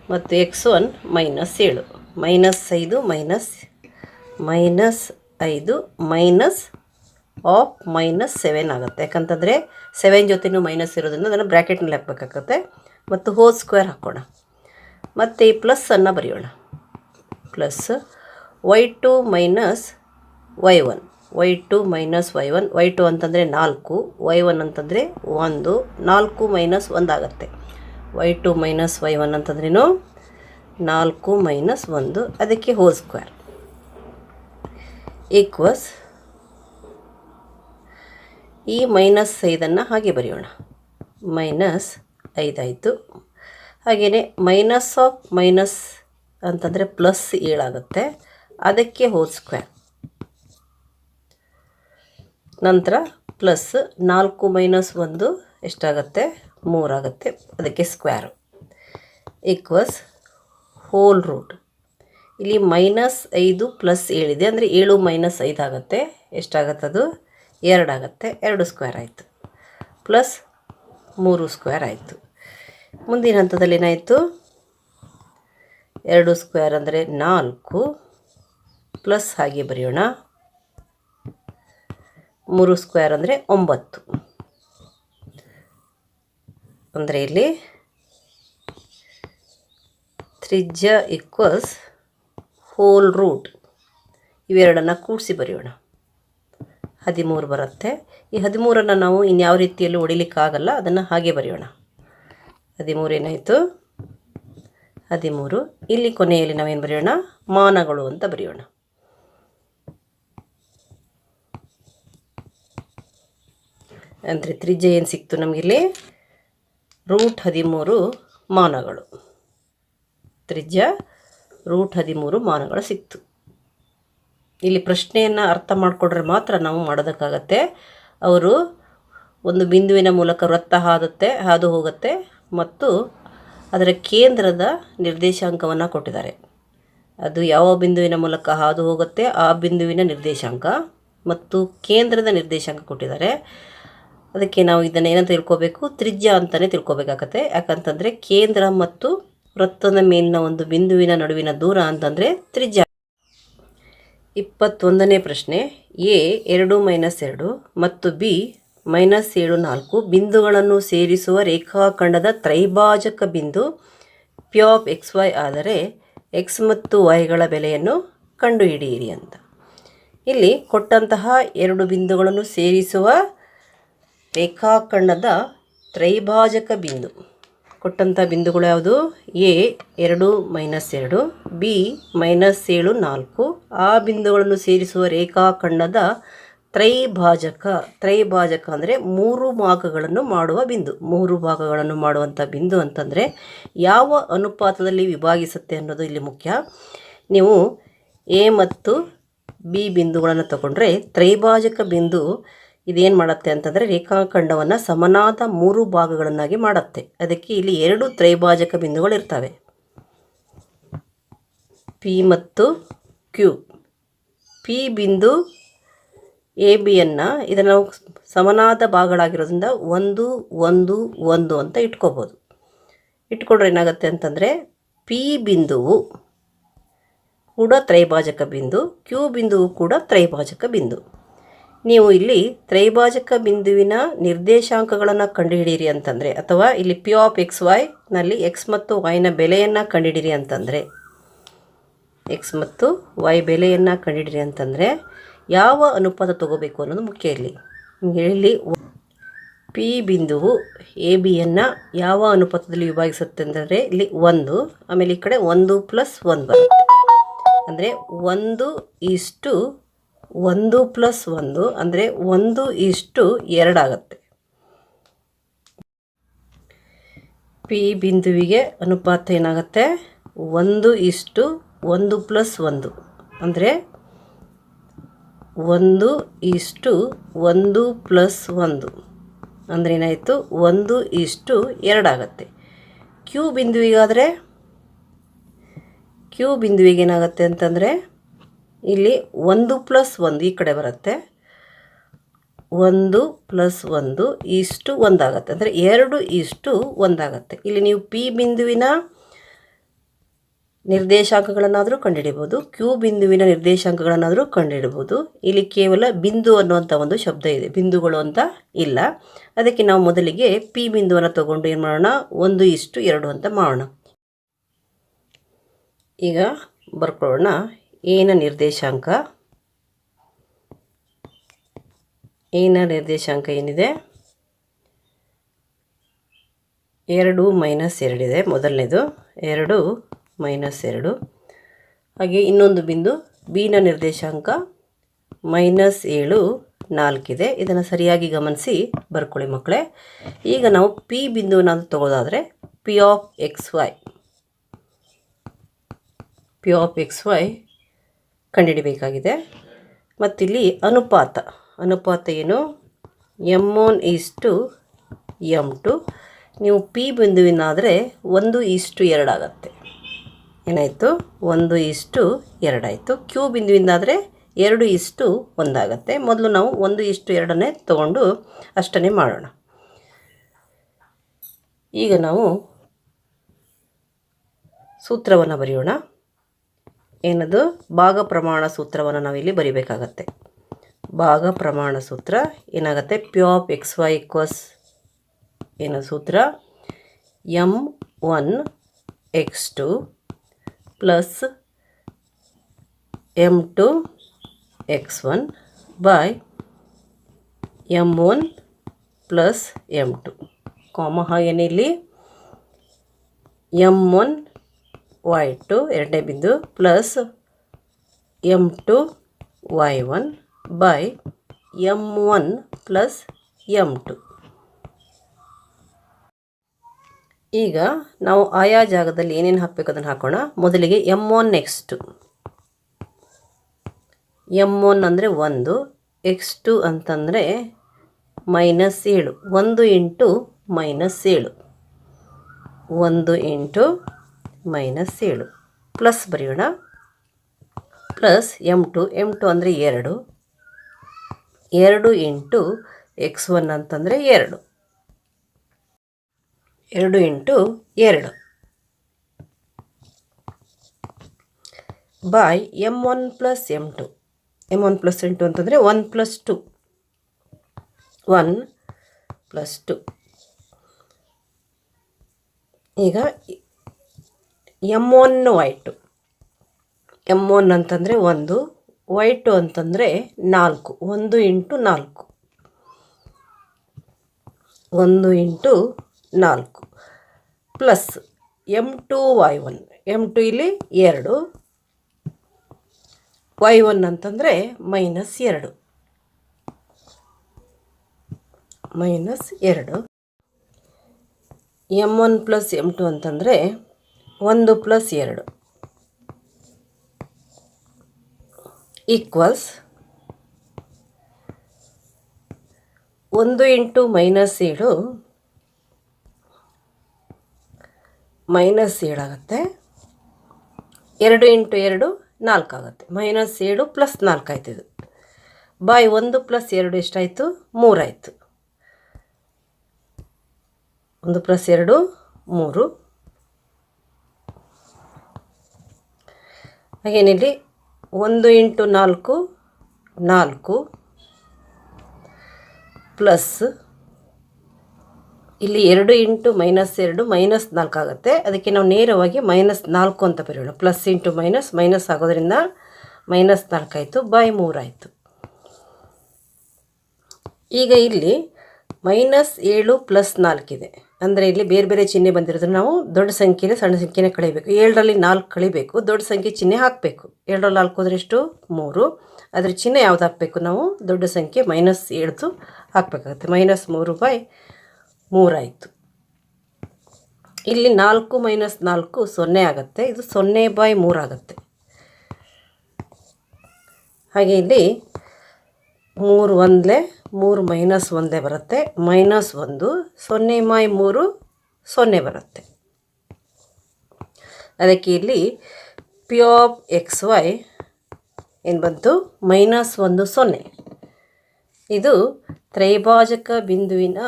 ಮತ್ತು x1 -7. -5 -5 ಮೈನಸ್ ಆಫ್ -7 ಆಗುತ್ತೆ. ಯಾಕಂತಂದರೆ 7 ಜೊತೆನೂ ಮೈನಸ್ ಇರೋದ್ರಿಂದ ಅದನ್ನು ಬ್ರ್ಯಾಕೆಟ್ನಲ್ಲಿ ಹಾಕಬೇಕಾಗುತ್ತೆ. ಮತ್ತು ಹೋಲ್ ಸ್ಕ್ವೇರ್ ಹಾಕೋಣ. ಮತ್ತು ಈ ಪ್ಲಸ್ಸನ್ನು ಬರೆಯೋಣ. Plus y2 - y1. y2 - y1. y2 ಅಂತಂದರೆ 4, y1 ಅಂತಂದರೆ 1. 4 - 1 ಆಗುತ್ತೆ. y2 - y1 ಅಂತಂದ್ರೇನು? 4 - 1. ಅದಕ್ಕೆ ಹೋಲ್ ಸ್ಕ್ವೇರ್ ಈಕ್ವಲ್ಸ್ ಈ -5 ಹಾಗೆ ಬರೆಯೋಣ. -5 ಆಯಿತು. ಹಾಗೆಯೇ ಮೈನಸ್ ಆಫ್ ಮೈನಸ್ ಅಂತಂದರೆ +7 ಆಗುತ್ತೆ. ಅದಕ್ಕೆ ಹೋಲ್ ಸ್ಕ್ವೇರ್. ನಂತರ ಪ್ಲಸ್ 4 - 1 ಎಷ್ಟಾಗುತ್ತೆ? 3 ಆಗುತ್ತೆ. ಅದಕ್ಕೆ ಸ್ಕ್ವೇರು ಈಕ್ವಲ್ಸ್ ಹೋಲ್ ರೂಟ್. ಇಲ್ಲಿ -5 + 7 ಇದೆ. ಅಂದರೆ 7 - 5 ಆಗುತ್ತೆ. ಎಷ್ಟಾಗತ್ತದು? 2 ಆಗುತ್ತೆ. 2 ಸ್ಕ್ವೇರ್ ಆಯಿತು. ಪ್ಲಸ್ 3 ಸ್ಕ್ವೇರ್ ಆಯಿತು. ಮುಂದಿನ ಹಂತದಲ್ಲಿ ಏನಾಯಿತು? 2 ಸ್ಕ್ವೇರ್ ಅಂದರೆ 4 ಪ್ಲಸ್ ಹಾಗೆ ಬರೆಯೋಣ. 3 ಸ್ಕ್ವೇರ್ ಅಂದರೆ 9. ಅಂದರೆ ಇಲ್ಲಿ ತ್ರಿಜ್ಯ ಈಕ್ವಲ್ಸ್ ಹೋಲ್ ರೂಟ್. ಇವೆರಡನ್ನು ಕೂಡಿಸಿ ಬರೆಯೋಣ. 13 ಬರುತ್ತೆ. ಈ 13ಅನ್ನು ನಾವು ಇನ್ಯಾವ ರೀತಿಯಲ್ಲೂ ಹೊಡಿಲಿಕ್ಕಾಗಲ್ಲ. ಅದನ್ನು ಹಾಗೆ ಬರೆಯೋಣ. 13 ಏನಾಯಿತು? 13. ಇಲ್ಲಿ ಕೊನೆಯಲ್ಲಿ ನಾವೇನು ಬರೆಯೋಣ? ಮಾನಗಳು ಅಂತ ಬರೆಯೋಣ. ಅಂದರೆ ತ್ರಿಜ್ಯ ಏನು ಸಿಕ್ತು ನಮಗಿಲ್ಲಿ? √13 ಮಾನಗಳು. ತ್ರಿಜ್ಯ √13 ಮಾನಗಳು ಸಿಕ್ತು. ಇಲ್ಲಿ ಪ್ರಶ್ನೆಯನ್ನು ಅರ್ಥ ಮಾಡಿಕೊಂಡ್ರೆ ಮಾತ್ರ ನಾವು ಮಾಡೋದಕ್ಕಾಗತ್ತೆ. ಅವರು ಒಂದು ಬಿಂದುವಿನ ಮೂಲಕ ವೃತ್ತ ಹಾದು ಹೋಗುತ್ತೆ ಮತ್ತು ಅದರ ಕೇಂದ್ರದ ನಿರ್ದೇಶಾಂಕವನ್ನು ಕೊಟ್ಟಿದ್ದಾರೆ. ಅದು ಯಾವ ಬಿಂದುವಿನ ಮೂಲಕ ಹಾದು ಹೋಗುತ್ತೆ ಆ ಬಿಂದುವಿನ ನಿರ್ದೇಶಾಂಕ ಮತ್ತು ಕೇಂದ್ರದ ನಿರ್ದೇಶಾಂಕ ಕೊಟ್ಟಿದ್ದಾರೆ. ಅದಕ್ಕೆ ನಾವು ಇದನ್ನು ಏನಂತ ತಿಳ್ಕೊಬೇಕು? ತ್ರಿಜ್ಯ ಅಂತಲೇ ತಿಳ್ಕೊಬೇಕಾಗತ್ತೆ. ಯಾಕಂತಂದರೆ ಕೇಂದ್ರ ಮತ್ತು ವೃತ್ತದ ಮೇಲಿನ ಒಂದು ಬಿಂದುವಿನ ನಡುವಿನ ದೂರ ಅಂತಂದರೆ ತ್ರಿಜ್ಯ. 21ನೇ ಪ್ರಶ್ನೆ. A 2 - 2 ಮತ್ತು B -7, 4 ಬಿಂದುಗಳನ್ನು ಸೇರಿಸುವ ರೇಖಾಖಂಡದ ತ್ರೈಭಾಜಕ ಬಿಂದು P of XY ಆದರೆ x ಮತ್ತು yಗಳ ಬೆಲೆಯನ್ನು ಕಂಡುಹಿಡಿಯಿರಿ ಅಂತ. ಇಲ್ಲಿ ಕೊಟ್ಟಂತಹ 2 ಬಿಂದುಗಳನ್ನು ಸೇರಿಸುವ ರೇಖಾಖಂಡದ ತ್ರೈಭಾಜಕ ಬಿಂದು ಕೊಟ್ಟಂಥ ಬಿಂದುಗಳು ಯಾವುದು? A 2 - 2, B -7 4. ಆ ಬಿಂದುಗಳನ್ನು ಸೇರಿಸುವ ರೇಖಾಖಂಡದ ತ್ರೈಭಾಜಕ ಅಂದರೆ 3 ಭಾಗಗಳನ್ನು ಮಾಡುವ ಬಿಂದು. 3 ಭಾಗಗಳನ್ನು ಮಾಡುವಂಥ ಬಿಂದು ಅಂತಂದರೆ ಯಾವ ಅನುಪಾತದಲ್ಲಿ ವಿಭಾಗಿಸುತ್ತೆ ಅನ್ನೋದು ಇಲ್ಲಿ ಮುಖ್ಯ. ನೀವು ಎ ಮತ್ತು ಬಿ ಬಿಂದುಗಳನ್ನು ತಗೊಂಡ್ರೆ ತ್ರೈಭಾಜಕ ಬಿಂದು ಇದೇನು ಮಾಡುತ್ತೆ ಅಂತಂದರೆ ರೇಖಾಖಂಡವನ್ನು ಸಮನಾದ 3 ಭಾಗಗಳನ್ನಾಗಿ ಮಾಡುತ್ತೆ. ಅದಕ್ಕೆ ಇಲ್ಲಿ 2 ತ್ರೈಭಾಜಕ ಬಿಂದುಗಳಿರ್ತವೆ, ಪಿ ಮತ್ತು ಕ್ಯೂ. ಪಿ ಬಿಂದು ಎ ಬಿಯನ್ನು ಇದನ್ನು ನಾವು ಸಮನಾದ ಭಾಗಗಳಾಗಿರೋದ್ರಿಂದ 1 1 1 ಅಂತ ಇಟ್ಕೊಂಡ್ರೆ ಏನಾಗುತ್ತೆ ಅಂತಂದರೆ ಪಿ ಬಿಂದುವು ಕೂಡ ತ್ರೈಭಾಜಕ ಬಿಂದು, ಕ್ಯೂ ಬಿಂದುವು ಕೂಡ ತ್ರೈಭಾಜಕ ಬಿಂದು. ನೀವು ಇಲ್ಲಿ ತ್ರೈಭಾಜಕ ಬಿಂದುವಿನ ನಿರ್ದೇಶಾಂಕಗಳನ್ನು ಕಂಡುಹಿಡಿಯಿರಿ ಅಂತಂದರೆ, ಅಥವಾ ಇಲ್ಲಿ ಪಿ ಆಫ್ ಎಕ್ಸ್ ವೈ ನಲ್ಲಿ ಎಕ್ಸ್ ಮತ್ತು ವೈನ ಬೆಲೆಯನ್ನು ಕಂಡುಹಿಡಿಯಿರಿ ಅಂತಂದರೆ, ಎಕ್ಸ್ ಮತ್ತು ವೈ ಬೆಲೆಯನ್ನು ಕಂಡುಹಿಡಿಯಿರಿ ಅಂತಂದರೆ ಯಾವ ಅನುಪಾತ ತಗೋಬೇಕು ಅನ್ನೋದು ಮುಖ್ಯ. ಇಲ್ಲಿ ಪಿ ಬಿಂದುವು ಎ ಬಿಯನ್ನು ಯಾವ ಅನುಪಾತದಲ್ಲಿ ವಿಭಾಗಿಸುತ್ತೆ ಅಂದರೆ ಇಲ್ಲಿ 1, ಆಮೇಲೆ ಈ ಕಡೆ 1 + 1 ಬರುತ್ತೆ. ಅಂದರೆ 1:1 + 1 ಅಂದರೆ 1:2 ಆಗುತ್ತೆ. ಪಿ ಬಿಂದುವಿಗೆ ಅನುಪಾತ ಏನಾಗುತ್ತೆ? 1:1 + 1 ಅಂದರೆ 1:1 + 1 ಅಂದರೆ ಏನಾಯಿತು? 1:2 ಆಗುತ್ತೆ. ಕ್ಯೂ ಬಿಂದುವಿಗೆ ಏನಾಗುತ್ತೆ ಅಂತಂದರೆ ಇಲ್ಲಿ 1 + 1 ಈ ಕಡೆ ಬರುತ್ತೆ, 1 + 1:1 ಆಗುತ್ತೆ. ಅಂದರೆ 2:1 ಆಗುತ್ತೆ. ಇಲ್ಲಿ ನೀವು ಪಿ ಬಿಂದುವಿನ ನಿರ್ದೇಶಾಂಕಗಳನ್ನಾದರೂ ಕಂಡುಹಿಡಿಬೋದು, ಕ್ಯೂ ಬಿಂದುವಿನ ನಿರ್ದೇಶಾಂಕಗಳನ್ನಾದರೂ ಕಂಡುಹಿಡ್ಬೋದು. ಇಲ್ಲಿ ಕೇವಲ ಬಿಂದು ಅನ್ನುವಂಥ ಒಂದು ಶಬ್ದ ಇದೆ, ಬಿಂದುಗಳು ಅಂತ ಇಲ್ಲ. ಅದಕ್ಕೆ ನಾವು ಮೊದಲಿಗೆ ಪಿ ಬಿಂದುವನ್ನು ತಗೊಂಡು ಏನು ಮಾಡೋಣ? 1:2 ಅಂತ ಮಾಡೋಣ. ಈಗ ಬರ್ಕೊಳ್ಳೋಣ. ಎನ ನಿರ್ದೇಶಾಂಕ ಏನಿದೆ? 2 - 2 ಇದೆ ಮೊದಲನೇದು, 2 - 2. ಹಾಗೆ ಇನ್ನೊಂದು ಬಿಂದು ಬಿನ ನಿರ್ದೇಶಾಂಕ -7 4 ಇದೆ. ಇದನ್ನು ಸರಿಯಾಗಿ ಗಮನಿಸಿ ಬರ್ಕೊಳ್ಳಿ ಮಕ್ಕಳೇ. ಈಗ ನಾವು ಪಿ ಬಿಂದುವನ್ನು ತಗೊಳ್ಳೋದಾದರೆ ಪಿ ಆಫ್ ಎಕ್ಸ್ ವೈ ಕಂಡುಹಿಡಿಬೇಕಾಗಿದೆ. ಮತ್ತಿಲ್ಲಿ ಅನುಪಾತ ಏನು? m1:m2. ನೀವು ಪಿ ಬಿಂದುವಿನಾದರೆ 1:2 ಆಗುತ್ತೆ. ಏನಾಯಿತು? 1:2 ಆಯಿತು. ಕ್ಯೂ ಬಿಂದುವಿಂದಾದರೆ 2:1 ಆಗುತ್ತೆ. ಮೊದಲು ನಾವು 1:2 ತಗೊಂಡು ಅಷ್ಟನ್ನೇ ಮಾಡೋಣ. ಈಗ ನಾವು ಸೂತ್ರವನ್ನು ಬರೆಯೋಣ. ಏನದು? ಭಾಗ ಪ್ರಮಾಣ ಸೂತ್ರವನ್ನು ನಾವಿಲ್ಲಿ ಬರಿಬೇಕಾಗತ್ತೆ. ಭಾಗ ಪ್ರಮಾಣ ಸೂತ್ರ ಏನಾಗುತ್ತೆ? P of x y equals ಏನೋ ಸೂತ್ರ m1x2 + m2x1 by m1 + m2, ಹಾಗೇನಿಲ್ಲಿ m1y2 ಎರಡನೇ ಬಿಂದು plus m2y1 by m1 + m2. ಈಗ ನಾವು ಆಯಾ ಜಾಗದಲ್ಲಿ ಏನೇನು ಹಾಕಬೇಕು ಅದನ್ನು ಹಾಕೋಣ. ಮೊದಲಿಗೆ m1x2. m1 ಅಂದರೆ 1, x2 ಅಂತಂದರೆ -7. 1 × -7, 1 × -7 ಪ್ಲಸ್ ಬರೆಯೋಣ. ಪ್ಲಸ್ m2 ಅಂದರೆ 2, 2 × x1 ಅಂತಂದರೆ 2, 2 × 2 by m1 + m2. m1 + m2 ಅಂತಂದರೆ 1 + 2, 1 + 2. ಈಗ m1y2. m1 ಅಂತಂದರೆ 1, y2 ಅಂತಂದರೆ 4, 1 × 4, 1 × 4 ಪ್ಲಸ್ M2Y1. M2 ಇಲ್ಲಿ 2, Y1 ಅಂತಂದರೆ -2. M1 ಪ್ಲಸ್ M2 ಅಂತಂದರೆ 1 ಪ್ಲಸ್ 2 ಈಕ್ವಲ್ಸ್ 1 ಇಂಟು -7 -7 ಆಗುತ್ತೆ. 2 ಇಂಟು 2 4 ಆಗುತ್ತೆ. -7 ಪ್ಲಸ್ 4 ಆಯ್ತು. ಇದು ಬೈ 1 ಪ್ಲಸ್ 2 ಎಷ್ಟಾಯಿತು? 3 ಆಯಿತು. 1 ಪ್ಲಸ್ 2 3. ಹಾಗೇನಿಲ್ಲಿ 1 ಇಂಟು 4 4 ಪ್ಲಸ್ ಇಲ್ಲಿ 2 ಇಂಟು -2 -4 ಆಗುತ್ತೆ. ಅದಕ್ಕೆ ನಾವು ನೇರವಾಗಿ -4 ಅಂತ ಬರೆಯೋಣ. ಪ್ಲಸ್ ಇಂಟು ಮೈನಸ್ ಆಗೋದ್ರಿಂದ -4 ಆಯಿತು. ಬೈ 3 ಆಯಿತು. ಈಗ ಇಲ್ಲಿ -7 ಪ್ಲಸ್ 4 ಇದೆ. ಅಂದರೆ ಇಲ್ಲಿ ಬೇರೆ ಬೇರೆ ಚಿಹ್ನೆ ಬಂದಿರೋದ್ರೆ ನಾವು ದೊಡ್ಡ ಸಂಖ್ಯೆನೇ ಸಣ್ಣ ಸಂಖ್ಯೆನೇ ಕಳಿಬೇಕು. 7ರಲ್ಲಿ 4 ಕಳಿಬೇಕು, ದೊಡ್ಡ ಸಂಖ್ಯೆ ಚಿಹ್ನೆ ಹಾಕಬೇಕು. 7ರಲ್ಲಿ 4 ಹೋದರೆ ಎಷ್ಟು? 3. ಅದರ ಚಿಹ್ನೆ ಯಾವ್ದು ಹಾಕಬೇಕು? ನಾವು ದೊಡ್ಡ ಸಂಖ್ಯೆ -7 ಹಾಕಬೇಕಾಗುತ್ತೆ. -3 ಬೈ 3 ಆಯಿತು. ಇಲ್ಲಿ 4 - 4 0 ಆಗುತ್ತೆ. ಇದು 0 ಬೈ 3 ಆಗುತ್ತೆ. ಹಾಗೆ ಇಲ್ಲಿ 3 1 3 -1 ಬರುತ್ತೆ. -1 0 ಬೈ 3 0 ಬರುತ್ತೆ. ಅದಕ್ಕೆ ಇಲ್ಲಿ P ಆಫ್ XY ಏನು ಬಂತು? -1 0. ಇದು ತ್ರೈಭಾಜಕ ಬಿಂದುವಿನ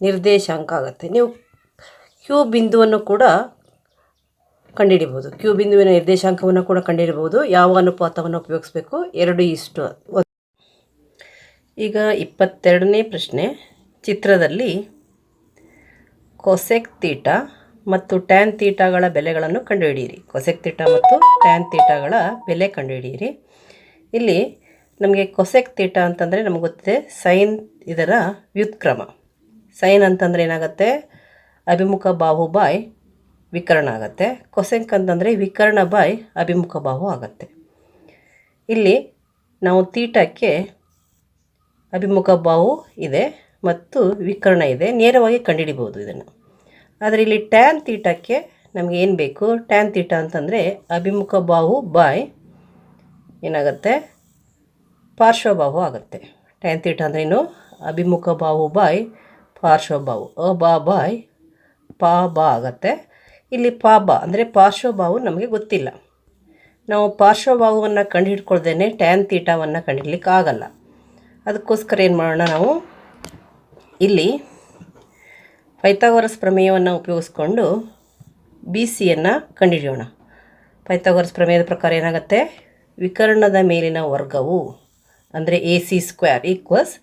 ನಿರ್ದೇಶಾಂಕ ಆಗುತ್ತೆ. ನೀವು ಕ್ಯೂ ಬಿಂದುವನ್ನು ಕೂಡ ಕಂಡುಹಿಡಿಬೋದು. ಕ್ಯೂ ಬಿಂದುವಿನ ನಿರ್ದೇಶಾಂಕವನ್ನು ಕೂಡ ಕಂಡುಹಿಡಿಬೋದು. ಯಾವ ಅನುಪಾತವನ್ನು ಉಪಯೋಗಿಸಬೇಕು? 2:1. ಈಗ 22ನೇ ಪ್ರಶ್ನೆ. ಚಿತ್ರದಲ್ಲಿ ಕೊಸೆಕ್ ತೀಟಾ ಮತ್ತು ಟ್ಯಾನ್ ತೀಟಾಗಳ ಬೆಲೆಗಳನ್ನು ಕಂಡುಹಿಡಿಯಿರಿ. ಕೊಸೆಕ್ ತೀಟಾ ಮತ್ತು ಟ್ಯಾನ್ ತೀಟಾಗಳ ಬೆಲೆ ಕಂಡುಹಿಡಿಯಿರಿ. ಇಲ್ಲಿ ನಮಗೆ ಕೊಸೆಕ್ ತೀಟಾ ಅಂತಂದರೆ ನಮಗೆ ಗೊತ್ತಿದೆ ಸೈನ್ ಇದರ ವ್ಯುತ್ಕ್ರಮ. ಸೈನ್ ಅಂತಂದರೆ ಏನಾಗುತ್ತೆ? ಅಭಿಮುಖ ಬಾಹು ಬಾಯ್ ವಿಕರ್ಣ ಆಗುತ್ತೆ. ಕೊಸೆಕ್ ಅಂತಂದರೆ ವಿಕರ್ಣ ಬಾಯ್ ಅಭಿಮುಖ ಬಾಹು ಆಗುತ್ತೆ. ಇಲ್ಲಿ ನಾವು ತೀಟಕ್ಕೆ ಅಭಿಮುಖ ಬಾಹು ಇದೆ ಮತ್ತು ವಿಕರ್ಣ ಇದೆ, ನೇರವಾಗಿ ಕಂಡುಹಿಡಿಬೋದು ಇದನ್ನು. ಆದರೆ ಇಲ್ಲಿ ಟ್ಯಾನ್ ತೀಟಕ್ಕೆ ನಮಗೆ ಏನು ಬೇಕು? ಟ್ಯಾನ್ ತೀಟಾ ಅಂತಂದರೆ ಅಭಿಮುಖ ಬಾಹು ಬಾಯ್ ಏನಾಗುತ್ತೆ? ಪಾರ್ಶ್ವಬಾಹು ಆಗುತ್ತೆ. ಟ್ಯಾನ್ ತೀಟಾ ಅಂದ್ರೇನು? ಅಭಿಮುಖ ಬಾಹು ಬಾಯ್ ಪಾರ್ಶ್ವಬಾಹು. ಬಾಯ್ ಬಾ ಆಗುತ್ತೆ. ಇಲ್ಲಿ ಬಾ ಅಂದರೆ ಪಾರ್ಶ್ವಬಾಹು ನಮಗೆ ಗೊತ್ತಿಲ್ಲ. ನಾವು ಪಾರ್ಶ್ವಬಾಹುವನ್ನು ಕಂಡುಹಿಡ್ಕೊಳ್ದೇನೆ ಟ್ಯಾನ್ ತೀಟಾವನ್ನು ಕಂಡುಹಿಡ್ಲಿಕ್ಕೆ ಆಗಲ್ಲ. ಅದಕ್ಕೋಸ್ಕರ ಏನು ಮಾಡೋಣ? ನಾವು ಇಲ್ಲಿ ಪೈಥಾಗೋರಸ್ ಪ್ರಮೇಯವನ್ನು ಉಪಯೋಗಿಸ್ಕೊಂಡು BCಯನ್ನು ಕಂಡುಹಿಡಿಯೋಣ. ಪೈಥಾಗೋರಸ್ ಪ್ರಮೇಯದ ಪ್ರಕಾರ ಏನಾಗುತ್ತೆ? ವಿಕರ್ಣದ ಮೇಲಿನ ವರ್ಗವು ಅಂದರೆ AC² ಈಕ್ವಲ್ಸ್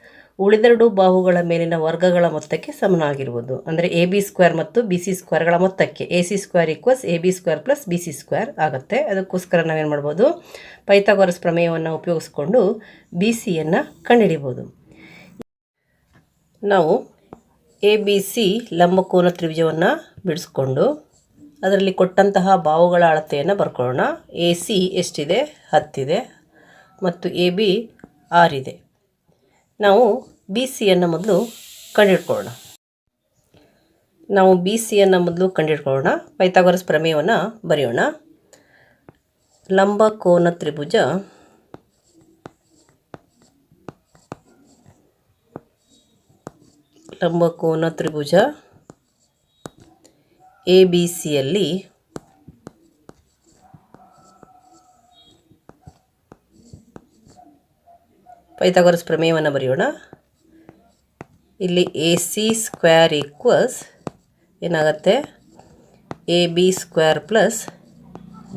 ಉಳಿದೆರಡು ಬಾಹುಗಳ ಮೇಲಿನ ವರ್ಗಗಳ ಮೊತ್ತಕ್ಕೆ ಸಮನಾಗಿರುವುದು. ಅಂದರೆ AB² ಮತ್ತು BC²ಗಳ ಮೊತ್ತಕ್ಕೆ AC² equals AB² plus BC² ಆಗುತ್ತೆ. ಅದಕ್ಕೋಸ್ಕರ ನಾವೇನು ಮಾಡ್ಬೋದು? ಪೈಥಾಗೋರಸ್ ಪ್ರಮೇಯವನ್ನು ಉಪಯೋಗಿಸ್ಕೊಂಡು BCಯನ್ನು ಕಂಡುಹಿಡಿಬೋದು. ನಾವು ABC ಲಂಬಕೋನ ತ್ರಿಭುಜವನ್ನು ಬಿಡಿಸ್ಕೊಂಡು ಅದರಲ್ಲಿ ಕೊಟ್ಟಂತಹ ಬಾಹುಗಳ ಅಳತೆಯನ್ನು ಬರ್ಕೊಳ್ಳೋಣ. AC ಎಷ್ಟಿದೆ? 10 ಇದೆ ಮತ್ತು AB 6 ಇದೆ. ನಾವು BCಯನ್ನು ಮೊದಲು ಕಂಡುಹಿಡ್ಕೊಳ್ಳೋಣ. ಪೈಥಾಗೋರಸ್ ಪ್ರಮೇಯವನ್ನು ಬರೆಯೋಣ. ಲಂಬಕೋನ ತ್ರಿಭುಜ ABCಯಲ್ಲಿ ಪೈಥಾಗೋರಸ್ ಪ್ರಮೇಯವನ್ನು ಬರೆಯೋಣ. ಇಲ್ಲಿ AC² ಈಕ್ವಲ್ಸ್ ಏನಾಗುತ್ತೆ? AB² ಪ್ಲಸ್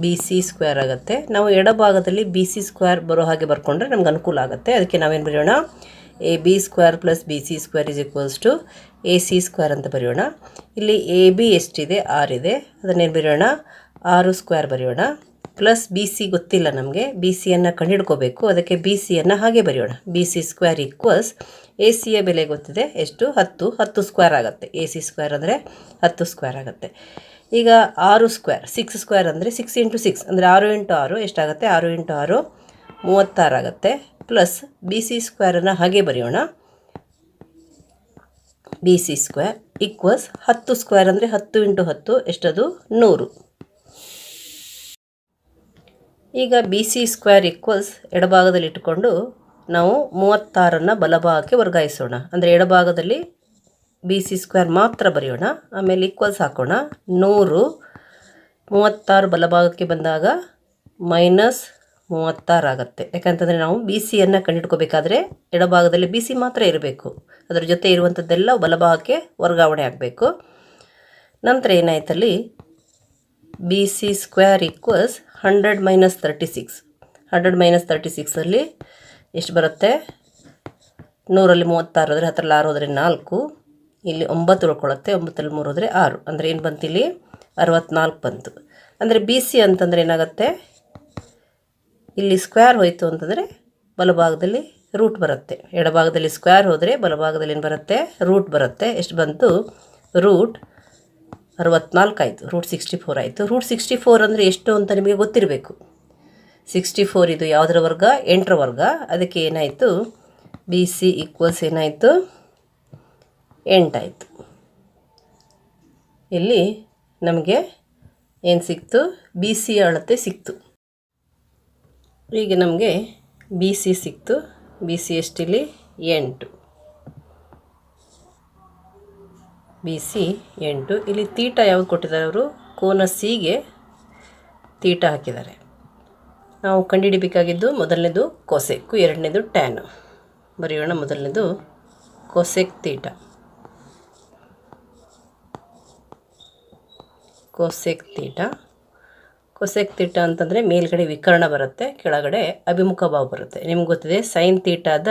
BC² ಆಗುತ್ತೆ. ನಾವು ಎಡಭಾಗದಲ್ಲಿ BC² ಬರೋ ಹಾಗೆ ಬರ್ಕೊಂಡ್ರೆ ನಮ್ಗೆ ಅನುಕೂಲ ಆಗುತ್ತೆ. ಅದಕ್ಕೆ ನಾವೇನು ಬರೆಯೋಣ? AB² plus BC² is equals to AC² ಅಂತ ಬರೆಯೋಣ. ಇಲ್ಲಿ AB ಎಷ್ಟಿದೆ? 6 ಇದೆ. ಅದನ್ನೇನು ಬರೆಯೋಣ? 6² ಬರೆಯೋಣ. ಪ್ಲಸ್ ಬಿ ಸಿ ಗೊತ್ತಿಲ್ಲ ನಮಗೆ, ಬಿ ಸಿಯನ್ನು ಕಂಡುಹಿಡ್ಕೋಬೇಕು. ಅದಕ್ಕೆ ಬಿ ಸಿಯನ್ನು ಹಾಗೆ ಬರೆಯೋಣ. B C square equals A ಸಿಯ ಬೆಲೆ ಗೊತ್ತಿದೆ ಎಷ್ಟು, 10 ಸ್ಕ್ವೇರ್ ಆಗುತ್ತೆ. ಎ ಸಿ ಸ್ಕ್ವೇರ್ ಅಂದರೆ 10 ಸ್ಕ್ವೇರ್ ಆಗುತ್ತೆ. ಈಗ 6 ಸ್ಕ್ವೇರ್, 6 ಸ್ಕ್ವೇರ್ ಅಂದರೆ 6 ಇಂಟು 6 ಅಂದರೆ 6 ಇಂಟು 6 ಎಷ್ಟಾಗುತ್ತೆ, 6 ಇಂಟು 6 36 ಆಗುತ್ತೆ. ಪ್ಲಸ್ ಬಿ ಸಿ ಸ್ಕ್ವೇರನ್ನು ಹಾಗೆ ಬರೆಯೋಣ. B C square equals 10 square ಅಂದರೆ 10 ಇಂಟು 10 ಎಷ್ಟದು, 100. ಈಗ ಬಿ ಸಿ ಸ್ಕ್ವೇರ್ ಈಕ್ವಲ್ಸ್ ಎಡಭಾಗದಲ್ಲಿ ಇಟ್ಟುಕೊಂಡು ನಾವು 36ಅನ್ನು ಬಲಭಾಗಕ್ಕೆ ವರ್ಗಾಯಿಸೋಣ. ಅಂದರೆ ಎಡಭಾಗದಲ್ಲಿ ಬಿ ಸಿ ಸ್ಕ್ವೇರ್ ಮಾತ್ರ ಬರೆಯೋಣ, ಆಮೇಲೆ ಈಕ್ವಲ್ಸ್ ಹಾಕೋಣ. 100 36 ಬಲಭಾಗಕ್ಕೆ ಬಂದಾಗ -36 ಆಗುತ್ತೆ. ಯಾಕಂತಂದರೆ ನಾವು ಬಿ ಸಿಯನ್ನು ಕಂಡುಹಿಡ್ಕೋಬೇಕಾದ್ರೆ ಎಡಭಾಗದಲ್ಲಿ ಬಿ ಸಿ ಮಾತ್ರ ಇರಬೇಕು, ಅದರ ಜೊತೆ ಇರುವಂಥದ್ದೆಲ್ಲ ಬಲಭಾಗಕ್ಕೆ ವರ್ಗಾವಣೆ ಆಗಬೇಕು. ನಂತರ ಏನಾಯ್ತಲ್ಲಿ, ಬಿ ಸಿ ಸ್ಕ್ವೇರ್ ಈಕ್ವಲ್ಸ್ 100 - 36. 100 - 36ಅಲ್ಲಿ ಎಷ್ಟು ಬರುತ್ತೆ, 100ರಲ್ಲಿ 36 ಹೋದರೆ 10ರಲ್ಲಿ 6 ಹೋದರೆ 4, ಇಲ್ಲಿ 9 ಉಳ್ಕೊಳ್ಳುತ್ತೆ. 9ರಲ್ಲಿ 3 ಹೋದರೆ 6, ಅಂದರೆ ಏನು ಬಂತು ಇಲ್ಲಿ 64 ಬಂತು. ಅಂದರೆ ಬಿ ಸಿ ಅಂತಂದರೆ ಏನಾಗುತ್ತೆ, ಇಲ್ಲಿ ಸ್ಕ್ವೇರ್ ಹೋಯಿತು ಅಂತಂದರೆ ಬಲಭಾಗದಲ್ಲಿ ರೂಟ್ ಬರುತ್ತೆ. ಎಡಭಾಗದಲ್ಲಿ ಸ್ಕ್ವೇರ್ ಹೋದರೆ ಬಲಭಾಗದಲ್ಲಿ ಏನು ಬರುತ್ತೆ, ರೂಟ್ ಬರುತ್ತೆ. ಎಷ್ಟು ಬಂತು, ರೂಟ್ 64 ಆಯಿತು. ರೂಟ್ 64 ಆಯಿತು. ರೂಟ್ 64 ಅಂದರೆ ಎಷ್ಟು ಅಂತ ನಿಮಗೆ ಗೊತ್ತಿರಬೇಕು. 64 ಇದು ಯಾವುದರ ವರ್ಗ, 8ರ ವರ್ಗ. ಅದಕ್ಕೆ ಏನಾಯಿತು, ಬಿ ಸಿ ಈಕ್ವಲ್ಸ್ ಏನಾಯಿತು, 8 ಆಯಿತು. ಇಲ್ಲಿ ನಮಗೆ ಏನು ಸಿಕ್ತು, ಬಿ ಸಿ ಅಳತೆ ಸಿಕ್ತು. ಈಗ ನಮಗೆ ಬಿ ಸಿ ಸಿಕ್ತು. ಬಿ ಸಿ ಎಷ್ಟಿಲ್ಲಿ 8, ಬಿ ಸಿ 8. ಇಲ್ಲಿ ತೀಟ ಯಾವುದು ಕೊಟ್ಟಿದ್ದಾರೆ ಅವರು, ಕೋನ ಸಿಗೆ ತೀಟ ಹಾಕಿದ್ದಾರೆ. ನಾವು ಕಂಡುಹಿಡಿಬೇಕಾಗಿದ್ದು ಮೊದಲನೇದು ಕೊಸೆಕ್ಕು, ಎರಡನೇದು ಟ್ಯಾನ್. ಬರೆಯೋಣ. ಮೊದಲನೇದು cosec theta. Cosec theta. Cosec theta ಅಂತಂದರೆ ಮೇಲ್ಗಡೆ ವಿಕರ್ಣ ಬರುತ್ತೆ, ಕೆಳಗಡೆ ಅಭಿಮುಖ ಬಾವು ಬರುತ್ತೆ. ನಿಮ್ಗೆ ಗೊತ್ತಿದೆ ಸೈನ್ ತೀಟಾದ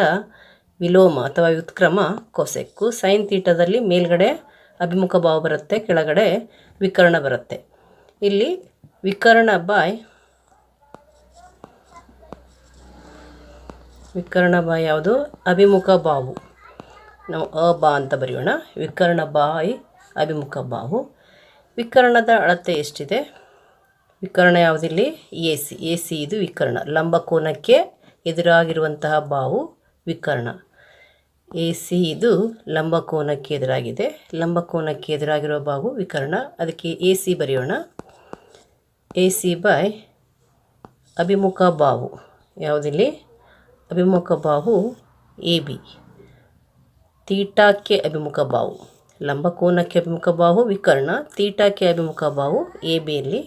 ವಿಲೋಮ ಅಥವಾ ವ್ಯುತ್ಕ್ರಮ ಕೊಸೆಕ್ಕು. ಸೈನ್ ತೀಟದಲ್ಲಿ ಮೇಲ್ಗಡೆ ಅಭಿಮುಖ ಬಾವು ಬರುತ್ತೆ, ಕೆಳಗಡೆ ವಿಕರ್ಣ ಬರುತ್ತೆ. ಇಲ್ಲಿ ವಿಕರ್ಣ ಬಾಯ್ ಯಾವುದು, ಅಭಿಮುಖ ಬಾವು. ನಾವು ಬಾ ಅಂತ ಬರೆಯೋಣ. ವಿಕರ್ಣ ಬಾಯ್ ಅಭಿಮುಖ ಬಾವು. ವಿಕರ್ಣದ ಅಳತೆ ಎಷ್ಟಿದೆ, ವಿಕರ್ಣ ಯಾವುದಿಲ್ಲಿ, ಎ ಸಿ. ಎ ಸಿ ಇದು ವಿಕರ್ಣ, ಲಂಬಕೋನಕ್ಕೆ ಎದುರಾಗಿರುವಂತಹ ಬಾವು ವಿಕರ್ಣ. ಎ ಸಿ ಇದು ಲಂಬಕೋನಕ್ಕೆ ಎದುರಾಗಿದೆ, ಲಂಬಕೋನಕ್ಕೆ ಎದುರಾಗಿರುವ ಬಾವು ವಿಕರ್ಣ. ಅದಕ್ಕೆ ಎ ಸಿ ಬರೆಯೋಣ. ಎ ಸಿ ಬೈ ಅಭಿಮುಖ ಬಾವು ಯಾವುದಿಲ್ಲಿ, ಅಭಿಮುಖ ಬಾವು ಎ ಬಿ. ತೀಟಾಕ್ಕೆ ಅಭಿಮುಖ ಬಾವು, ಲಂಬಕೋನಕ್ಕೆ ಅಭಿಮುಖ ಬಾವು ವಿಕರ್ಣ, ತೀಟಾಕ್ಕೆ ಅಭಿಮುಖ ಬಾವು ಎ ಬಿಯಲ್ಲಿ.